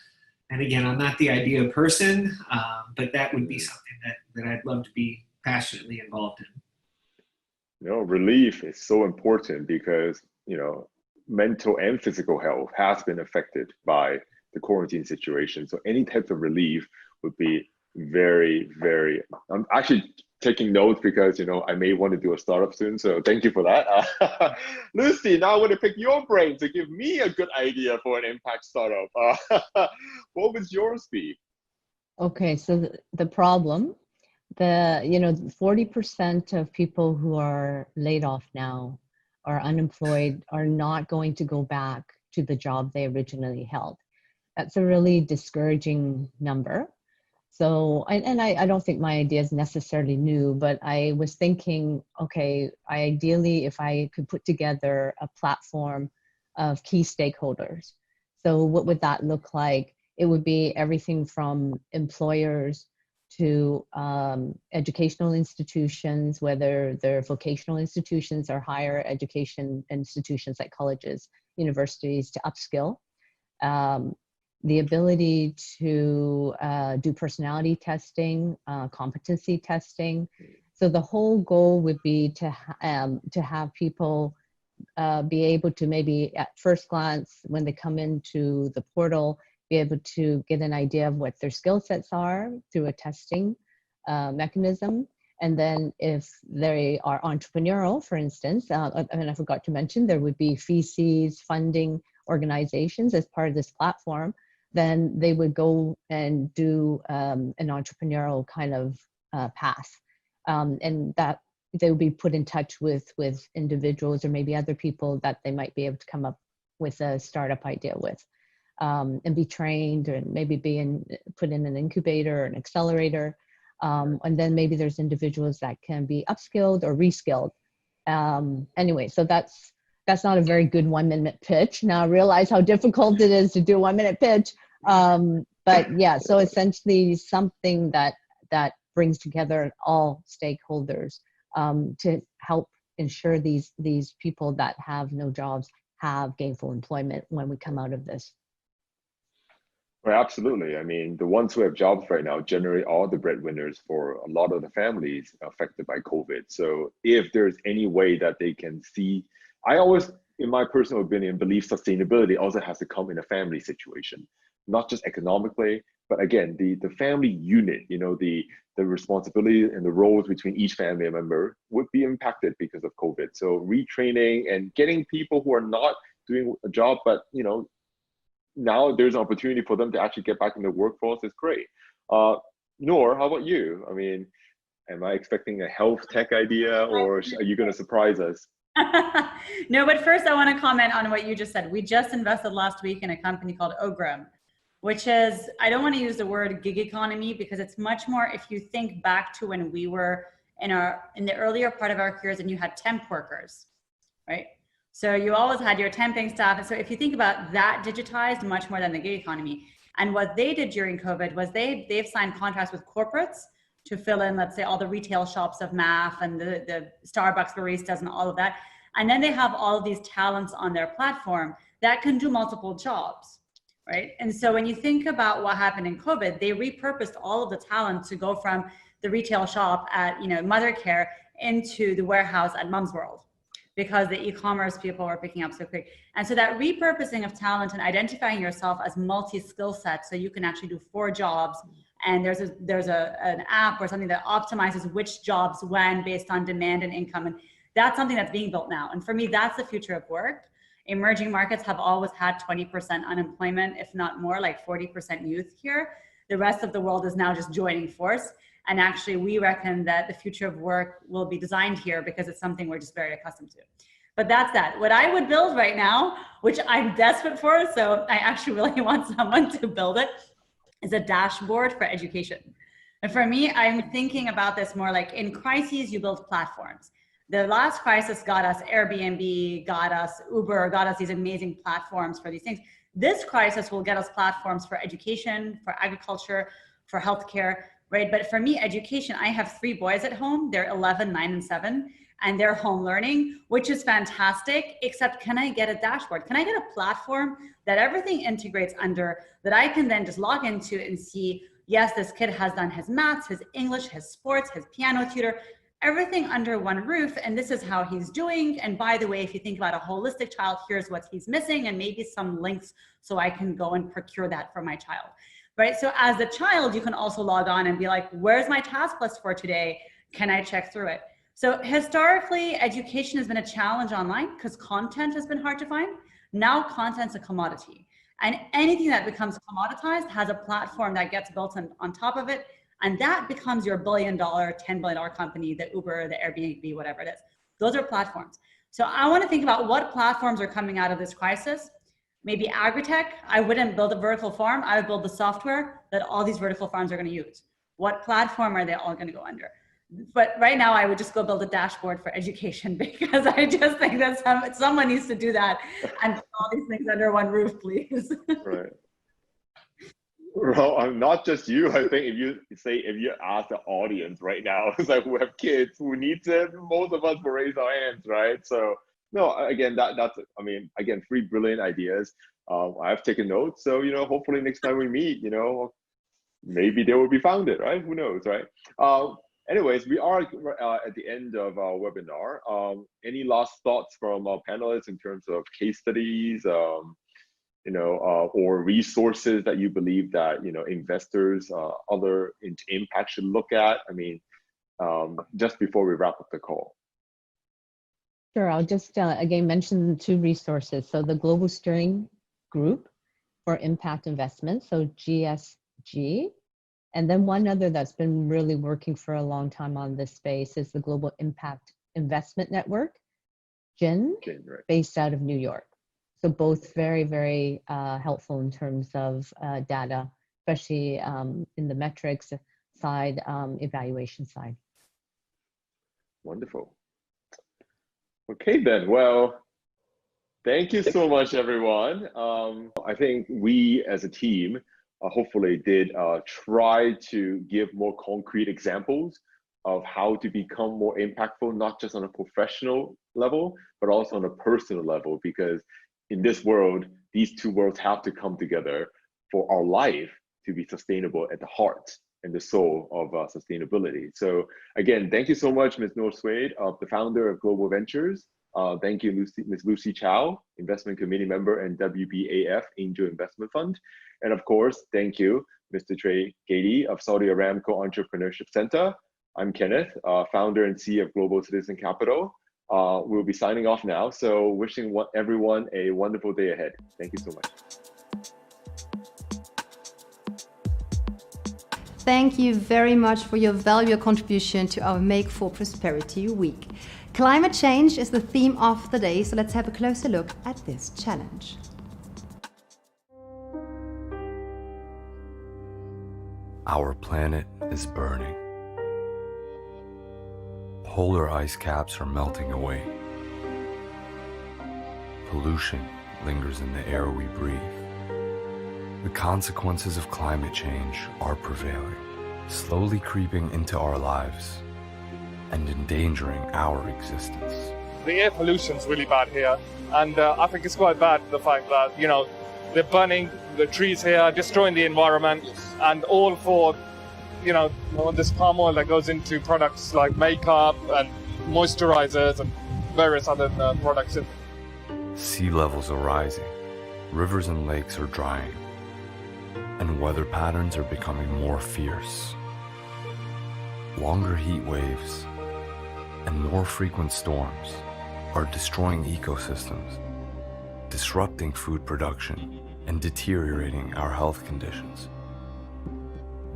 And again, I'm not the idea person, but that would be something that I'd love to be passionately involved in. Relief is so important because, mental and physical health has been affected by the quarantine situation. So any type of relief would be very, very, I'm actually taking notes because, I may want to do a startup soon. So thank you for that. Lucy, now I want to pick your brain to give me a good idea for an impact startup. What would yours be? Okay, so the problem, 40% of people who are laid off now or unemployed are not going to go back to the job they originally held. That's a really discouraging number. So, I don't think my idea is necessarily new, but I was thinking, okay, ideally, if I could put together a platform of key stakeholders. So what would that look like? It would be everything from employers to educational institutions, whether they're vocational institutions or higher education institutions like colleges, universities, to upskill. The ability to do personality testing, competency testing. So the whole goal would be to have people be able to maybe at first glance, when they come into the portal, be able to get an idea of what their skill sets are through a testing mechanism. And then if they are entrepreneurial, for instance, and I forgot to mention, there would be VCs, funding organizations as part of this platform, then they would go and do an entrepreneurial kind of path. And that they would be put in touch with individuals or maybe other people that they might be able to come up with a startup idea with, and be trained, or maybe put in an incubator or an accelerator. And then maybe there's individuals that can be upskilled or reskilled. Anyway, so that's not a very good 1 minute pitch. Now I realize how difficult it is to do a 1 minute pitch. But yeah, so essentially something that brings together all stakeholders to help ensure these people that have no jobs have gainful employment when we come out of this. Well, absolutely. I mean, the ones who have jobs right now generally are the breadwinners for a lot of the families affected by COVID. So if there's any way that they can see, I always, in my personal opinion, believe sustainability also has to come in a family situation, not just economically, but again, the family unit, the responsibility and the roles between each family member would be impacted because of COVID. So retraining and getting people who are not doing a job, but now there's an opportunity for them to actually get back in the workforce. It's great. Noor, how about you? I mean, am I expecting a health tech idea, or are you going to surprise us? No, but first I want to comment on what you just said. We just invested last week in a company called Ogram, which is, I don't want to use the word gig economy because it's much more, if you think back to when we were in the earlier part of our careers and you had temp workers, right? So you always had your temping staff. And so if you think about that digitized much more than the gig economy, and what they did during COVID was they've signed contracts with corporates to fill in, let's say, all the retail shops of MAF and the Starbucks baristas and all of that. And then they have all of these talents on their platform that can do multiple jobs, right? And so when you think about what happened in COVID, they repurposed all of the talent to go from the retail shop at, Mother Care into the warehouse at Mom's World, because the e-commerce people were picking up so quick. And so that repurposing of talent and identifying yourself as multi-skill set, so you can actually do 4 jobs, and there's an app or something that optimizes which jobs when based on demand and income. And that's something that's being built now. And for me, that's the future of work. Emerging markets have always had 20% unemployment, if not more, like 40% youth here. The rest of the world is now just joining force. And actually, we reckon that the future of work will be designed here because it's something we're just very accustomed to. But that's that. What I would build right now, which I'm desperate for, so I actually really want someone to build it, is a dashboard for education. And for me, I'm thinking about this more like in crises, you build platforms. The last crisis got us Airbnb, got us Uber, got us these amazing platforms for these things. This crisis will get us platforms for education, for agriculture, for healthcare, right? But for me, education, I have 3 boys at home. They're 11, 9, and 7, and they're home learning, which is fantastic, except can I get a dashboard? Can I get a platform that everything integrates under, that I can then just log into and see, yes, this kid has done his maths, his English, his sports, his piano tutor, everything under one roof, and this is how he's doing. And by the way, if you think about a holistic child, here's what he's missing, and maybe some links so I can go and procure that for my child. Right? So as the child, you can also log on and be like, where's my task list for today? Can I check through it? So historically, education has been a challenge online because content has been hard to find. Now content's a commodity. And anything that becomes commoditized has a platform that gets built on top of it. And that becomes your $1 billion, $10 billion company, the Uber, the Airbnb, whatever it is. Those are platforms. So I want to think about what platforms are coming out of this crisis. Maybe agri-tech. I wouldn't build a vertical farm. I would build the software that all these vertical farms are going to use. What platform are they all going to go under? But right now, I would just go build a dashboard for education because I just think that someone needs to do that and put all these things under one roof, please. Right. Well, not just you. I think if you ask the audience right now, it's like who have kids, who need to, most of us will raise our hands, right? So no, again, that's, I mean, again, 3 brilliant ideas. I've taken notes. So, hopefully next time we meet, maybe they will be founded, right? Who knows, right? Anyways, we are at the end of our webinar. Any last thoughts from our panelists in terms of case studies, or resources that you believe that, investors, other impact should look at? I mean, just before we wrap up the call. Sure, I'll just again mention 2 resources. So the Global Steering Group for Impact Investments, so GSG. And then one other that's been really working for a long time on this space is the Global Impact Investment Network, GIN, right. based out of New York. So both very, very helpful in terms of data, especially in the metrics side, evaluation side. Wonderful. Okay, then. Well, thank you so much, everyone. I think we as a team hopefully did try to give more concrete examples of how to become more impactful, not just on a professional level, but also on a personal level, because in this world, these 2 worlds have to come together for our life to be sustainable at the heart and the soul of sustainability. So again, thank you so much, Ms. Noor Swaid, the founder of Global Ventures. Thank you, Ms. Lucy Chow, Investment Committee Member and WBAF Angel Investment Fund. And of course, thank you, Mr. Trey Gady of Saudi Aramco Entrepreneurship Center. I'm Kenneth, founder and CEO of Global Citizen Capital. We'll be signing off now. So wishing everyone a wonderful day ahead. Thank you so much. Thank you very much for your valuable contribution to our Make for Prosperity Week. Climate change is the theme of the day, so let's have a closer look at this challenge. Our planet is burning. Polar ice caps are melting away. Pollution lingers in the air we breathe. The consequences of climate change are prevailing, slowly creeping into our lives and endangering our existence. The air pollution's really bad here, and I think it's quite bad, the fact that, they're burning the trees here, destroying the environment, and all for, this palm oil that goes into products like makeup and moisturizers and various other products. Sea levels are rising, rivers and lakes are drying, and weather patterns are becoming more fierce. Longer heat waves and more frequent storms are destroying ecosystems, disrupting food production, and deteriorating our health conditions.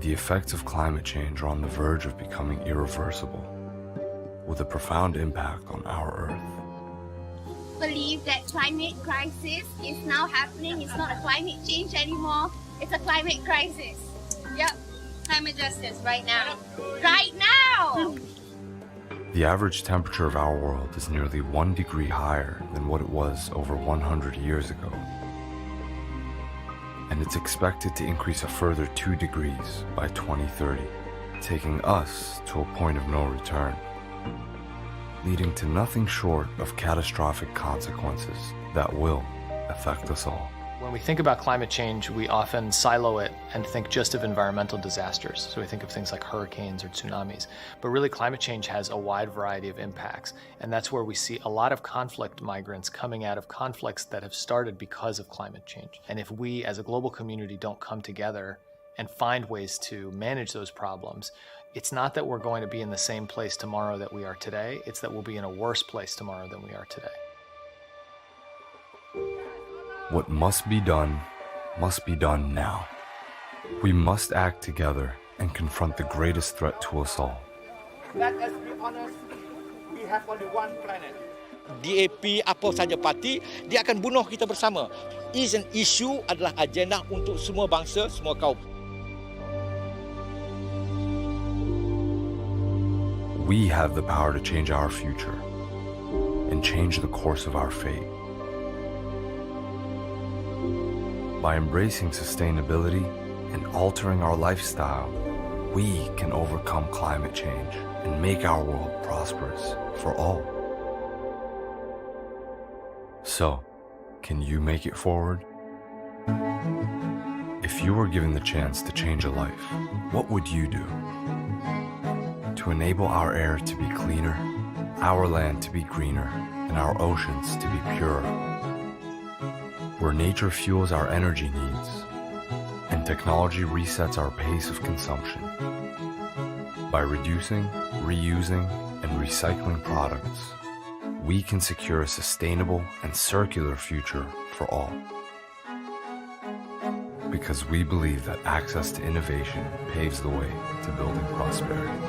The effects of climate change are on the verge of becoming irreversible, with a profound impact on our Earth. Believe that climate crisis is now happening. It's not a climate change anymore. It's a climate crisis. Yep, climate justice right now. Right now! The average temperature of our world is nearly 1 degree higher than what it was over 100 years ago. And it's expected to increase a further 2 degrees by 2030, taking us to a point of no return, leading to nothing short of catastrophic consequences that will affect us all. When we think about climate change, we often silo it and think just of environmental disasters. So we think of things like hurricanes or tsunamis. But really, climate change has a wide variety of impacts. And that's where we see a lot of conflict migrants coming out of conflicts that have started because of climate change. And if we as a global community don't come together and find ways to manage those problems, it's not that we're going to be in the same place tomorrow that we are today. It's that we'll be in a worse place tomorrow than we are today. What must be done now. We must act together and confront the greatest threat to us all. Let us be honest, we have only one planet. DAP apa saja parti, dia akan bunuh kita bersama. Is an issue adalah agenda untuk semua bangsa, semua kaum. We have the power to change our future and change the course of our fate. By embracing sustainability and altering our lifestyle, we can overcome climate change and make our world prosperous for all. So, can you make it forward? If you were given the chance to change a life, what would you do? To enable our air to be cleaner, our land to be greener, and our oceans to be purer. Where nature fuels our energy needs, and technology resets our pace of consumption. By reducing, reusing, and recycling products, we can secure a sustainable and circular future for all. Because we believe that access to innovation paves the way to building prosperity.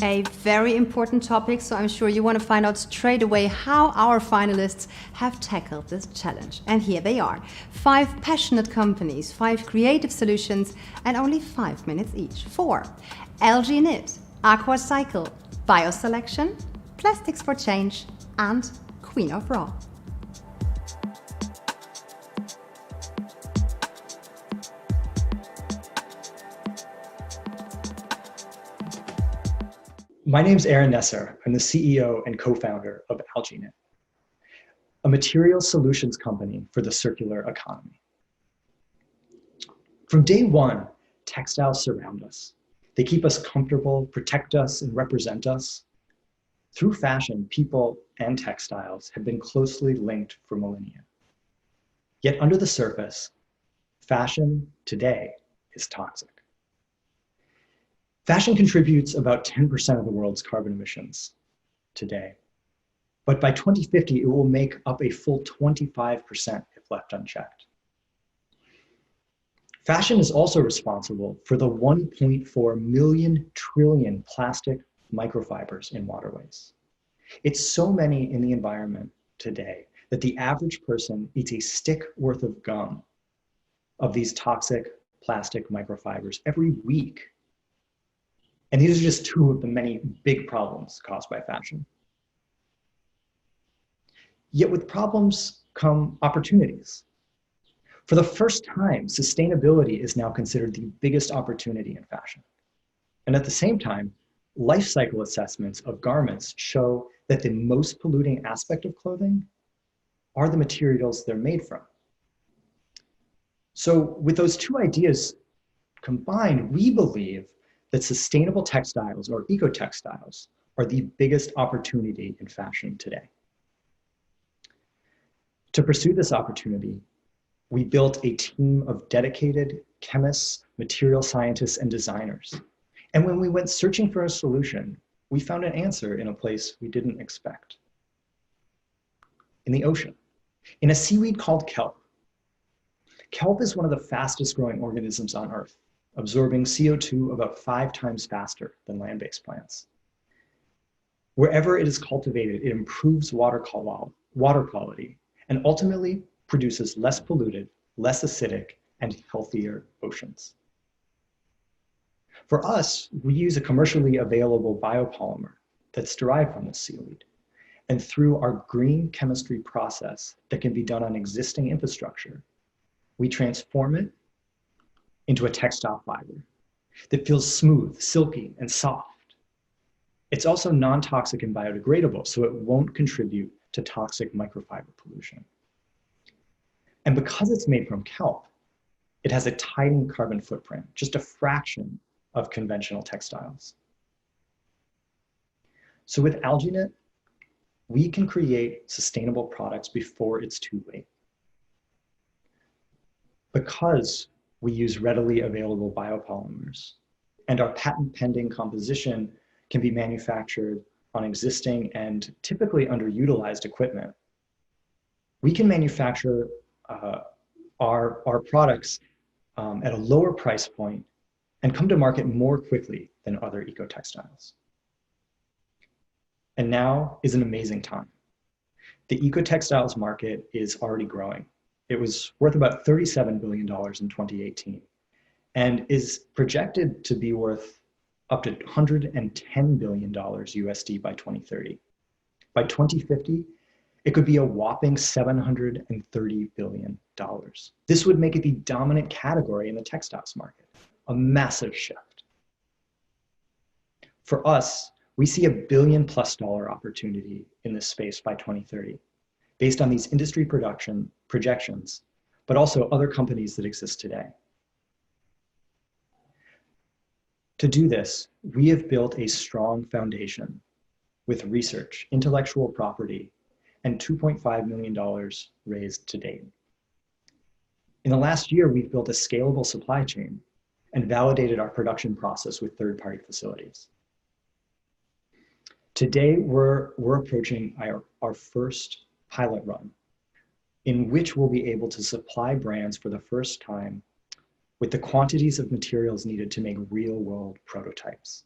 A very important topic, so I'm sure you want to find out straight away how our finalists have tackled this challenge. And here they are. 5 passionate companies, 5 creative solutions, and only 5 minutes each. For AlgiKnit, Aquacycl, BioCellection, Plastics for Change, and Queen of Raw. My name's Aaron Nesser. I'm the CEO and co-founder of AlgiKnit, a material solutions company for the circular economy. From day one, textiles surround us. They keep us comfortable, protect us, and represent us. Through fashion, people and textiles have been closely linked for millennia. Yet under the surface, fashion today is toxic. Fashion contributes about 10% of the world's carbon emissions. today. But by 2050, it will make up a full 25% if left unchecked. Fashion is also responsible for the 1.4 million trillion plastic microfibers in waterways. It's so many in the environment today that the average person eats a stick worth of gum of these toxic plastic microfibers every week. And these are just two of the many big problems caused by fashion. Yet with problems come opportunities. For the first time, sustainability is now considered the biggest opportunity in fashion. And at the same time, life cycle assessments of garments show that the most polluting aspect of clothing are the materials they're made from. So with those two ideas combined, we believe that sustainable textiles or eco-textiles are the biggest opportunity in fashion today. To pursue this opportunity, we built a team of dedicated chemists, material scientists, and designers. And when we went searching for a solution, we found an answer in a place we didn't expect. In the ocean, in a seaweed called kelp. Kelp is one of the fastest growing organisms on Earth, absorbing CO2 about 5 times faster than land-based plants. Wherever it is cultivated, it improves water quality and ultimately produces less polluted, less acidic, and healthier oceans. For us, we use a commercially available biopolymer that's derived from this seaweed. And through our green chemistry process that can be done on existing infrastructure, we transform it into a textile fiber that feels smooth, silky, and soft. It's also non-toxic and biodegradable, so it won't contribute to toxic microfiber pollution. And because it's made from kelp, it has a tiny carbon footprint, just a fraction of conventional textiles. So with AlgiKnit, we can create sustainable products before it's too late. Because we use readily available biopolymers, and our patent-pending composition can be manufactured on existing and typically underutilized equipment, we can manufacture our products at a lower price point and come to market more quickly than other eco-textiles. And now is an amazing time. The eco-textiles market is already growing. It was worth about $37 billion in 2018 and is projected to be worth up to $110 billion USD by 2030. By 2050, it could be a whopping $730 billion. This would make it the dominant category in the textiles market, a massive shift. For us, we see $1 billion+ opportunity in this space by 2030, based on these industry projections, but also other companies that exist today. To do this, we have built a strong foundation with research, intellectual property, and $2.5 million raised to date. In the last year, we've built a scalable supply chain and validated our production process with third-party facilities. Today, we're approaching our first pilot run, in which we'll be able to supply brands for the first time with the quantities of materials needed to make real-world prototypes.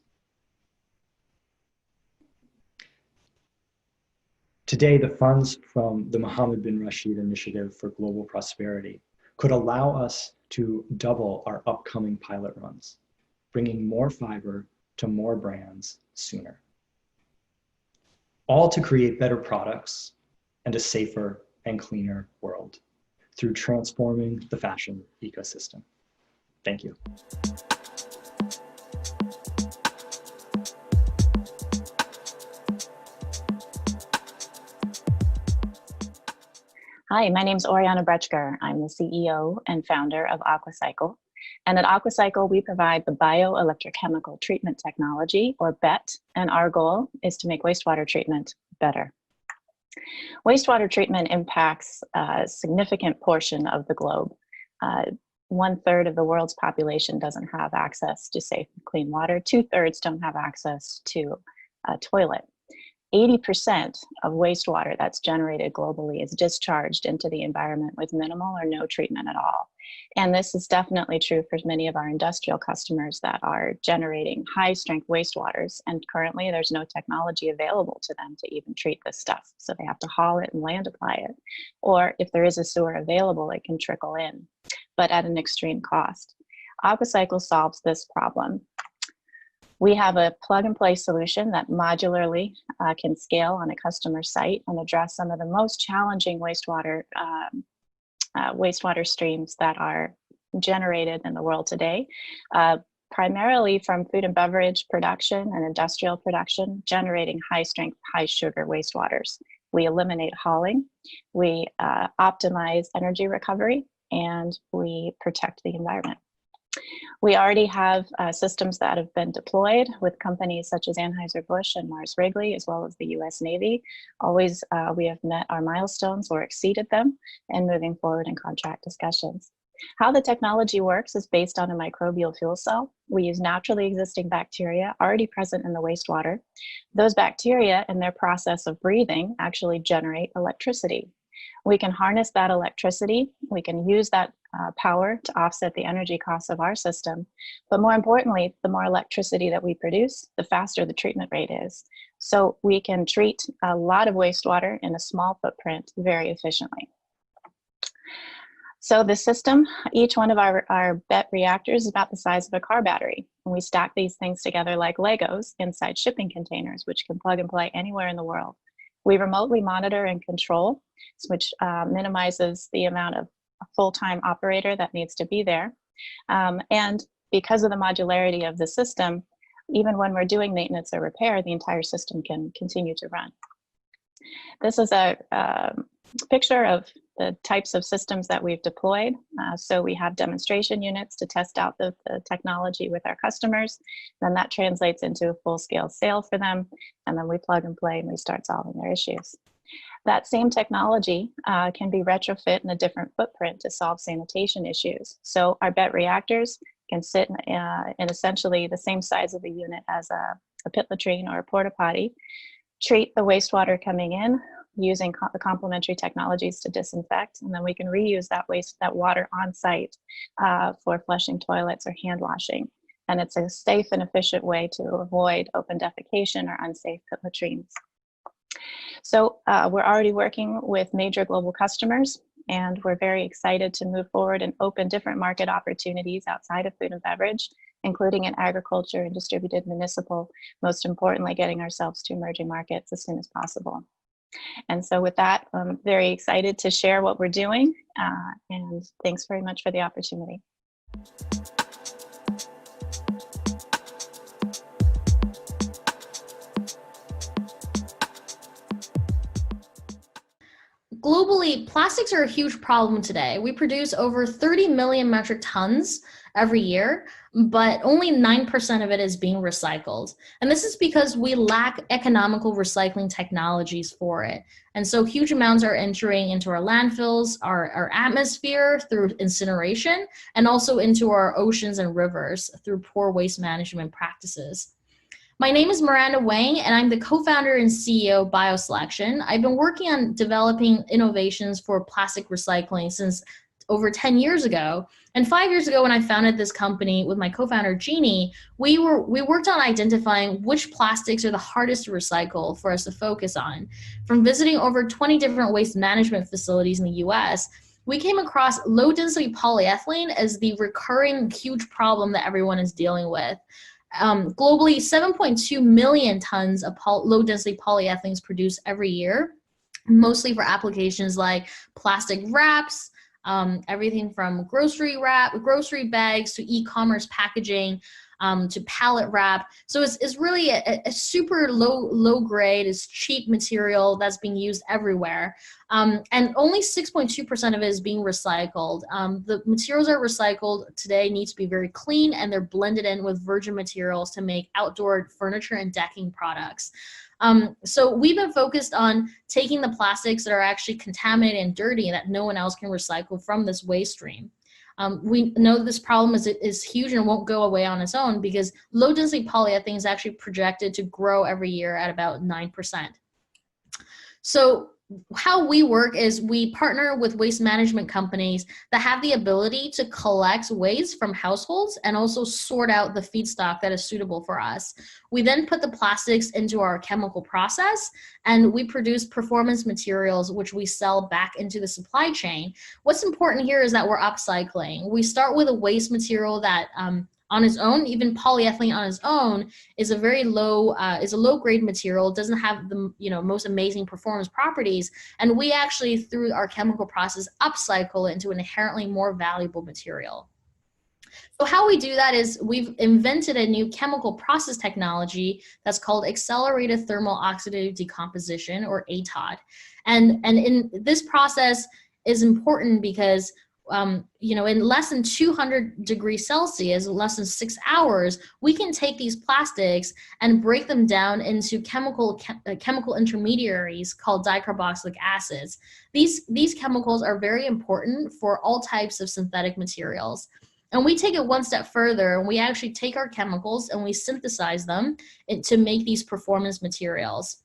Today, the funds from the Mohammed bin Rashid Initiative for Global Prosperity could allow us to double our upcoming pilot runs, bringing more fiber to more brands sooner. All to create better products and a safer and cleaner world through transforming the fashion ecosystem. Thank you. Hi, my name is Oriana Bretschger. I'm the CEO and founder of Aquacycl. And at Aquacycl, we provide the bioelectrochemical treatment technology, or BET, and our goal is to make wastewater treatment better. Wastewater treatment impacts a significant portion of the globe. 1/3 of the world's population doesn't have access to safe and clean water. 2/3 don't have access to a toilet. 80% of wastewater that's generated globally is discharged into the environment with minimal or no treatment at all. And this is definitely true for many of our industrial customers that are generating high strength wastewaters. And currently there's no technology available to them to even treat this stuff. So they have to haul it and land apply it. Or if there is a sewer available, it can trickle in, but at an extreme cost. Aquacycl solves this problem. We have a plug-and-play solution that modularly can scale on a customer site and address some of the most challenging wastewater streams that are generated in the world today, primarily from food and beverage production and industrial production, generating high-strength, high-sugar wastewaters. We eliminate hauling, we optimize energy recovery, and we protect the environment. We already have systems that have been deployed with companies such as Anheuser-Busch and Mars Wrigley, as well as the US Navy. Always, we have met our milestones or exceeded them and moving forward in contract discussions. How the technology works is based on a microbial fuel cell. We use naturally existing bacteria already present in the wastewater. Those bacteria, in their process of breathing, actually generate electricity. We can harness that electricity. We can use that power to offset the energy costs of our system. But more importantly, the more electricity that we produce, the faster the treatment rate is. So we can treat a lot of wastewater in a small footprint very efficiently. So the system, each one of our BET reactors is about the size of a car battery. And we stack these things together like Legos inside shipping containers, which can plug and play anywhere in the world. We remotely monitor and control, which minimizes the amount of a full-time operator that needs to be there. And because of the modularity of the system, even when we're doing maintenance or repair, the entire system can continue to run. This is a picture of the types of systems that we've deployed. So we have demonstration units to test out the technology with our customers. Then that translates into a full-scale sale for them. And then we plug and play and we start solving their issues. That same technology can be retrofit in a different footprint to solve sanitation issues. So our BET reactors can sit in essentially the same size of a unit as a pit latrine or a porta potty, treat the wastewater coming in using the complementary technologies to disinfect, and then we can reuse that water on site for flushing toilets or hand washing. And it's a safe and efficient way to avoid open defecation or unsafe pit latrines. So we're already working with major global customers, and we're very excited to move forward and open different market opportunities outside of food and beverage, including in agriculture and distributed municipal, most importantly, getting ourselves to emerging markets as soon as possible. And so with that, I'm very excited to share what we're doing, and thanks very much for the opportunity. Globally, plastics are a huge problem today. We produce over 30 million metric tons every year, but only 9% of it is being recycled. And this is because we lack economical recycling technologies for it. And so huge amounts are entering into our landfills, our atmosphere through incineration, and also into our oceans and rivers through poor waste management practices. My name is Miranda Wang, and I'm the co-founder and CEO of BioCellection. I've been working on developing innovations for plastic recycling since over 10 years ago. And 5 years ago, when I founded this company with my co-founder, Jeannie, we worked on identifying which plastics are the hardest to recycle for us to focus on. From visiting over 20 different waste management facilities in the US, we came across low-density polyethylene as the recurring huge problem that everyone is dealing with. Globally, 7.2 million tons of low-density polyethylene is produced every year, mostly for applications like plastic wraps, everything from grocery bags to e-commerce packaging, to pallet wrap. So it's really a super low grade, it's cheap material that's being used everywhere. And only 6.2% of it is being recycled. The materials that are recycled today need to be very clean, and they're blended in with virgin materials to make outdoor furniture and decking products. So we've been focused on taking the plastics that are actually contaminated and dirty and that no one else can recycle from this waste stream. We know this problem is huge and won't go away on its own because low density polyethylene is actually projected to grow every year at about 9%. So how we work is we partner with waste management companies that have the ability to collect waste from households and also sort out the feedstock that is suitable for us. We then put the plastics into our chemical process and we produce performance materials which we sell back into the supply chain. What's important here is that we're upcycling. We start with a waste material that on its own, even polyethylene on its own is a very low, is a low grade material, doesn't have the most amazing performance properties. And we actually, through our chemical process, upcycle it into an inherently more valuable material. So how we do that is we've invented a new chemical process technology that's called accelerated thermal oxidative decomposition, or ATOD. And in this process is important because in less than 200 degrees Celsius, less than 6 hours, we can take these plastics and break them down into chemical intermediaries called dicarboxylic acids. These chemicals are very important for all types of synthetic materials. And we take it one step further, and we actually take our chemicals and we synthesize them to make these performance materials.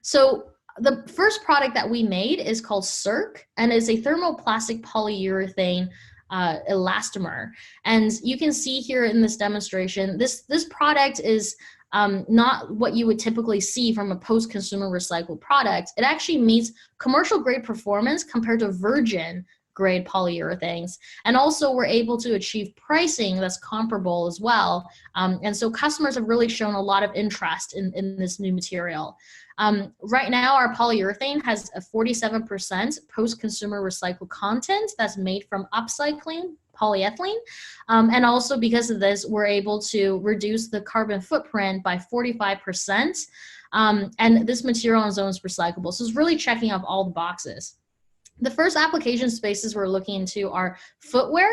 So the first product that we made is called CIRC, and is a thermoplastic polyurethane elastomer. And you can see here in this demonstration, this product is not what you would typically see from a post-consumer recycled product. It actually meets commercial grade performance compared to virgin grade polyurethanes. And also we're able to achieve pricing that's comparable as well. And so customers have really shown a lot of interest in this new material. Right now, our polyurethane has a 47% post-consumer recycled content that's made from upcycling polyethylene. And also because of this, we're able to reduce the carbon footprint by 45%. And this material on its own is recyclable. So it's really checking off all the boxes. The first application spaces we're looking into are footwear,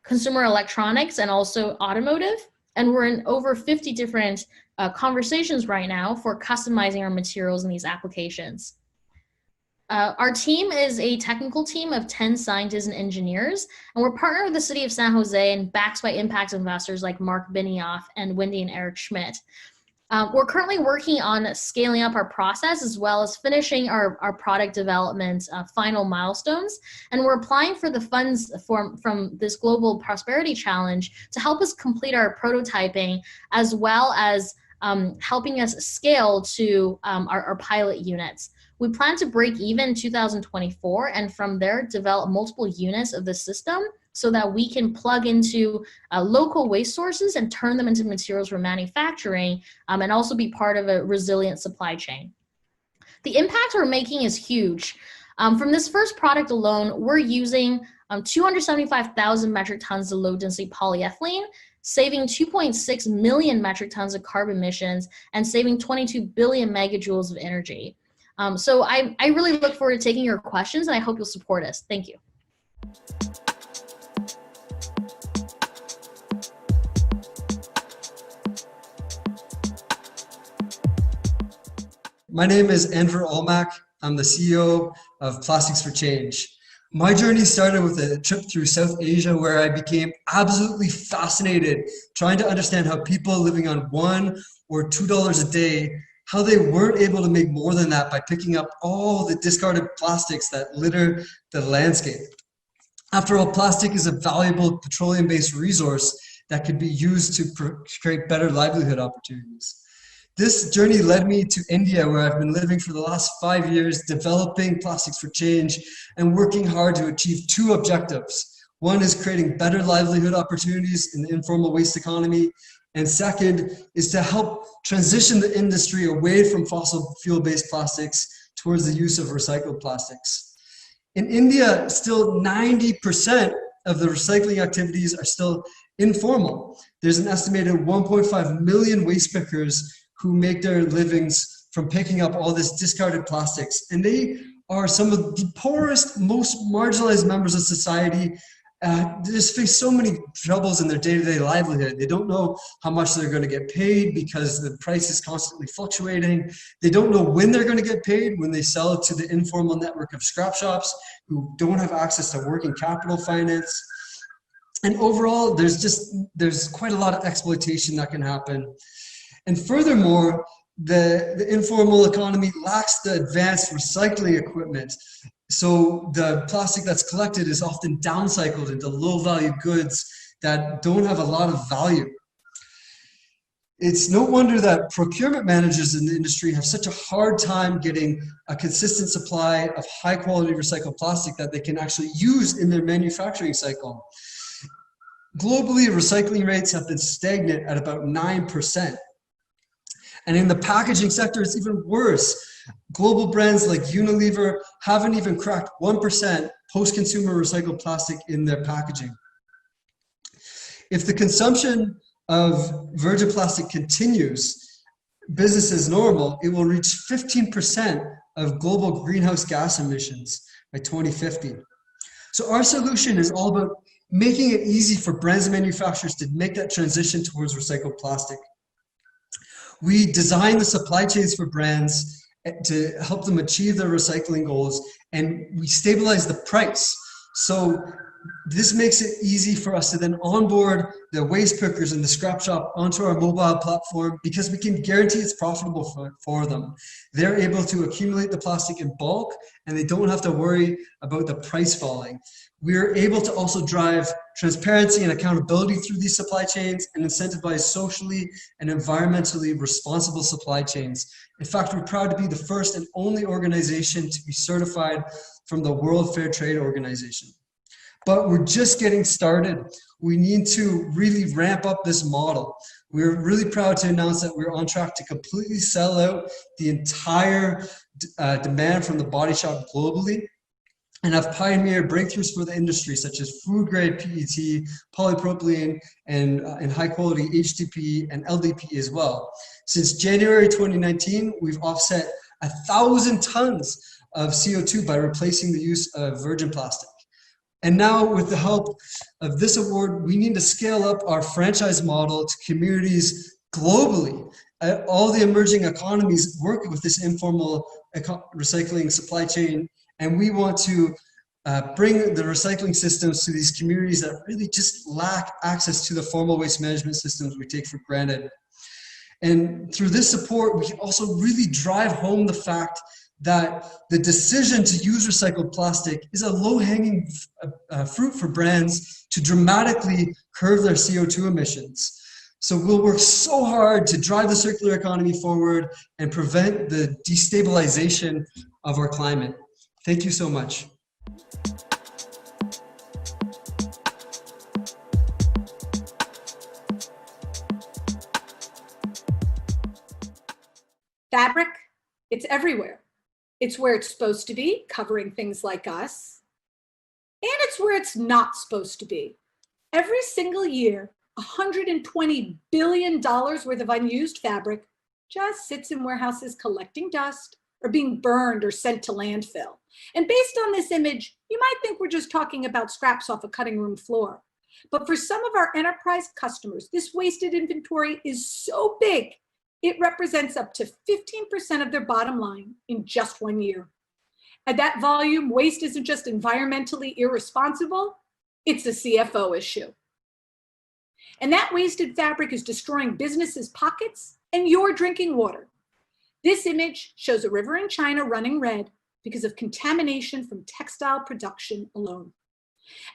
consumer electronics, and also automotive. And we're in over 50 different conversations right now for customizing our materials in these applications. Our team is a technical team of 10 scientists and engineers, and we're partnered with the city of San Jose and backed by impact investors like Mark Benioff and Wendy and Eric Schmidt. We're currently working on scaling up our process as well as finishing our product development final milestones. And we're applying for the funds from this Global Prosperity Challenge to help us complete our prototyping as well as helping us scale to our pilot units. We plan to break even in 2024 and from there develop multiple units of the system so that we can plug into local waste sources and turn them into materials for manufacturing and also be part of a resilient supply chain. The impact we're making is huge. From this first product alone, we're using 275,000 metric tons of low density polyethylene, saving 2.6 million metric tons of carbon emissions and saving 22 billion megajoules of energy. So I really look forward to taking your questions, and I hope you'll support us. Thank you. My name is Enver Olmak. I'm the CEO of Plastics for Change. My journey started with a trip through South Asia where I became absolutely fascinated trying to understand how people living on $1 or $2 a day, how they weren't able to make more than that by picking up all the discarded plastics that litter the landscape. After all, plastic is a valuable petroleum-based resource that could be used to create better livelihood opportunities. This journey led me to India, where I've been living for the last 5 years, developing Plastics for Change and working hard to achieve two objectives. One is creating better livelihood opportunities in the informal waste economy. And second is to help transition the industry away from fossil fuel-based plastics towards the use of recycled plastics. In India, still 90% of the recycling activities are still informal. There's an estimated 1.5 million waste pickers who make their livings from picking up all this discarded plastics. And they are some of the poorest, most marginalized members of society, just face so many troubles in their day-to-day livelihood. They don't know how much they're going to get paid because the price is constantly fluctuating. They don't know when they're going to get paid when they sell to the informal network of scrap shops who don't have access to working capital finance. And overall, there's quite a lot of exploitation that can happen. And furthermore, the informal economy lacks the advanced recycling equipment. So the plastic that's collected is often downcycled into low-value goods that don't have a lot of value. It's no wonder that procurement managers in the industry have such a hard time getting a consistent supply of high-quality recycled plastic that they can actually use in their manufacturing cycle. Globally, recycling rates have been stagnant at about 9%. And in the packaging sector, it's even worse. Global brands like Unilever haven't even cracked 1% post-consumer recycled plastic in their packaging. If the consumption of virgin plastic continues business as normal, it will reach 15% of global greenhouse gas emissions by 2050. So our solution is all about making it easy for brands and manufacturers to make that transition towards recycled plastic. We design the supply chains for brands to help them achieve their recycling goals, and we stabilize the price. So this makes it easy for us to then onboard the waste pickers and the scrap shop onto our mobile platform because we can guarantee it's profitable for them. They're able to accumulate the plastic in bulk and they don't have to worry about the price falling. We're able to also drive transparency and accountability through these supply chains and incentivize socially and environmentally responsible supply chains. In fact, we're proud to be the first and only organization to be certified from the World Fair Trade Organization. But we're just getting started. We need to really ramp up this model. We're really proud to announce that we're on track to completely sell out the entire demand from the body shop globally, and have pioneered breakthroughs for the industry such as food-grade PET, polypropylene, and high-quality HDPE and LDPE as well. Since January 2019, we've offset 1,000 tons of CO2 by replacing the use of virgin plastic. And now, with the help of this award, we need to scale up our franchise model to communities globally. All the emerging economies work with this informal recycling supply chain, and we want to bring the recycling systems to these communities that really just lack access to the formal waste management systems we take for granted. And through this support, we can also really drive home the fact that the decision to use recycled plastic is a low-hanging fruit for brands to dramatically curb their CO2 emissions. So we'll work so hard to drive the circular economy forward and prevent the destabilization of our climate. Thank you so much. Fabric, it's everywhere. It's where it's supposed to be, covering things like us. And it's where it's not supposed to be. Every single year, $120 billion worth of unused fabric just sits in warehouses collecting dust or being burned or sent to landfill. And based on this image, you might think we're just talking about scraps off a cutting room floor. But for some of our enterprise customers, this wasted inventory is so big, it represents up to 15% of their bottom line in just 1 year. At that volume, waste isn't just environmentally irresponsible, it's a CFO issue. And that wasted fabric is destroying businesses' pockets and your drinking water. This image shows a river in China running red because of contamination from textile production alone.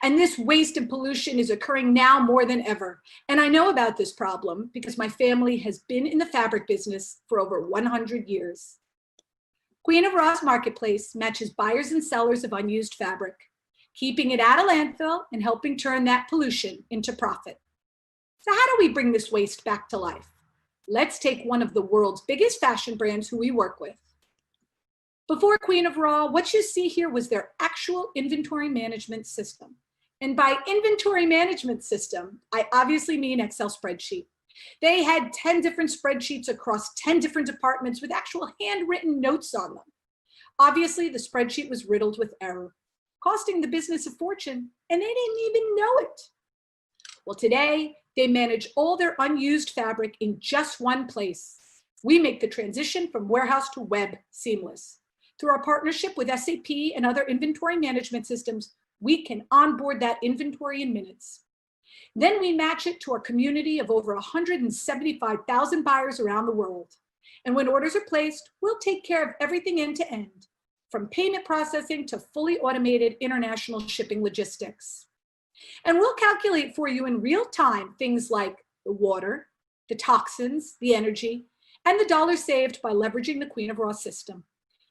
And this waste and pollution is occurring now more than ever. And I know about this problem because my family has been in the fabric business for over 100 years. Queen of Ross Marketplace matches buyers and sellers of unused fabric, keeping it out of landfill and helping turn that pollution into profit. So how do we bring this waste back to life? Let's take one of the world's biggest fashion brands who we work with. Before Queen of Raw, what you see here was their actual inventory management system. And by inventory management system, I obviously mean Excel spreadsheet. They had 10 different spreadsheets across 10 different departments with actual handwritten notes on them. Obviously, the spreadsheet was riddled with error. costing the business a fortune, and they didn't even know it. Well, today, they manage all their unused fabric in just one place. We make the transition from warehouse to web seamless. Through our partnership with SAP and other inventory management systems, we can onboard that inventory in minutes. Then we match it to our community of over 175,000 buyers around the world. And when orders are placed, we'll take care of everything end to end, from payment processing to fully automated international shipping logistics. And we'll calculate for you in real time things like the water, the toxins, the energy, and the dollars saved by leveraging the Queen of Raw system,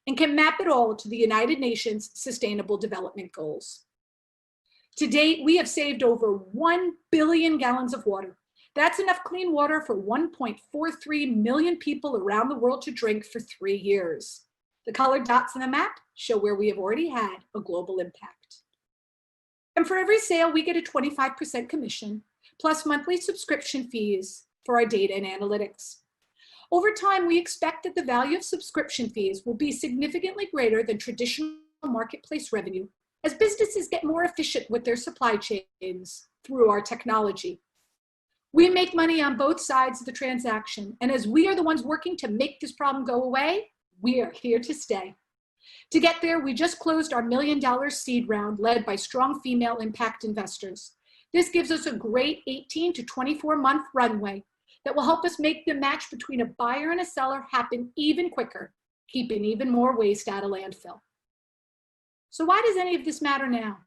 and can map it all to the United Nations Sustainable Development Goals. To date, we have saved over 1 billion gallons of water. That's enough clean water for 1.43 million people around the world to drink for 3 years. The colored dots on the map show where we have already had a global impact. And for every sale, we get a 25% commission, plus monthly subscription fees for our data and analytics. Over time, we expect that the value of subscription fees will be significantly greater than traditional marketplace revenue as businesses get more efficient with their supply chains through our technology. We make money on both sides of the transaction, and as we are the ones working to make this problem go away, we are here to stay. To get there, we just closed our $1 million seed round led by strong female impact investors. This gives us a great 18 to 24-month runway that will help us make the match between a buyer and a seller happen even quicker, keeping even more waste out of landfill. So why does any of this matter now?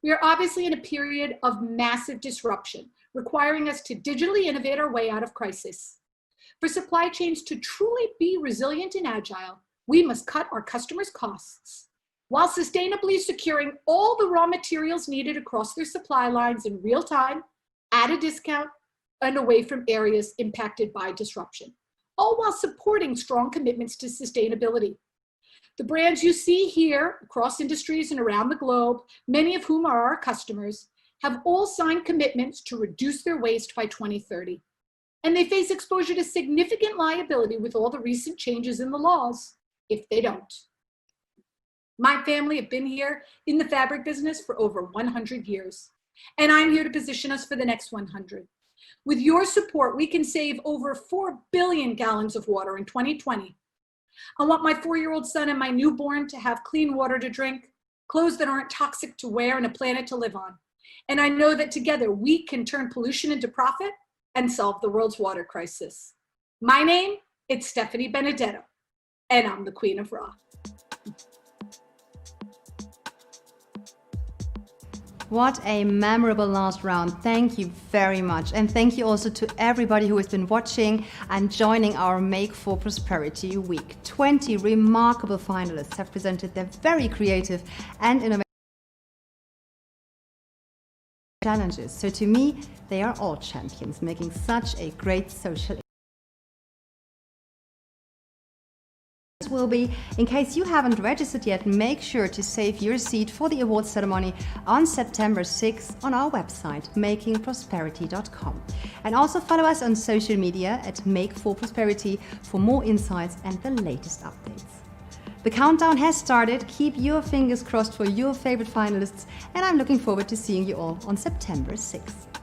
We are obviously in a period of massive disruption, requiring us to digitally innovate our way out of crisis. For supply chains to truly be resilient and agile, we must cut our customers' costs while sustainably securing all the raw materials needed across their supply lines in real time, at a discount, and away from areas impacted by disruption, all while supporting strong commitments to sustainability. The brands you see here across industries and around the globe, many of whom are our customers, have all signed commitments to reduce their waste by 2030. And they face exposure to significant liability with all the recent changes in the laws if they don't. My family have been here in the fabric business for over 100 years, and I'm here to position us for the next 100. With your support, we can save over 4 billion gallons of water in 2020. I want my 4-year-old son and my newborn to have clean water to drink, clothes that aren't toxic to wear, and a planet to live on. And I know that together we can turn pollution into profit and solve the world's water crisis. My name, it's Stephanie Benedetto, and I'm the Queen of Raw. What a memorable last round. Thank you very much. And thank you also to everybody who has been watching and joining our Make for Prosperity Week. 20 remarkable finalists have presented their very creative and innovative challenges. So to me, they are all champions, making such a great social impact. Will be, in case you haven't registered yet, make sure to save your seat for the awards ceremony on September 6th on our website, makingprosperity.com. And also follow us on social media at Make4Prosperity for more insights and the latest updates. The countdown has started. Keep your fingers crossed for your favorite finalists, and I'm looking forward to seeing you all on September 6th.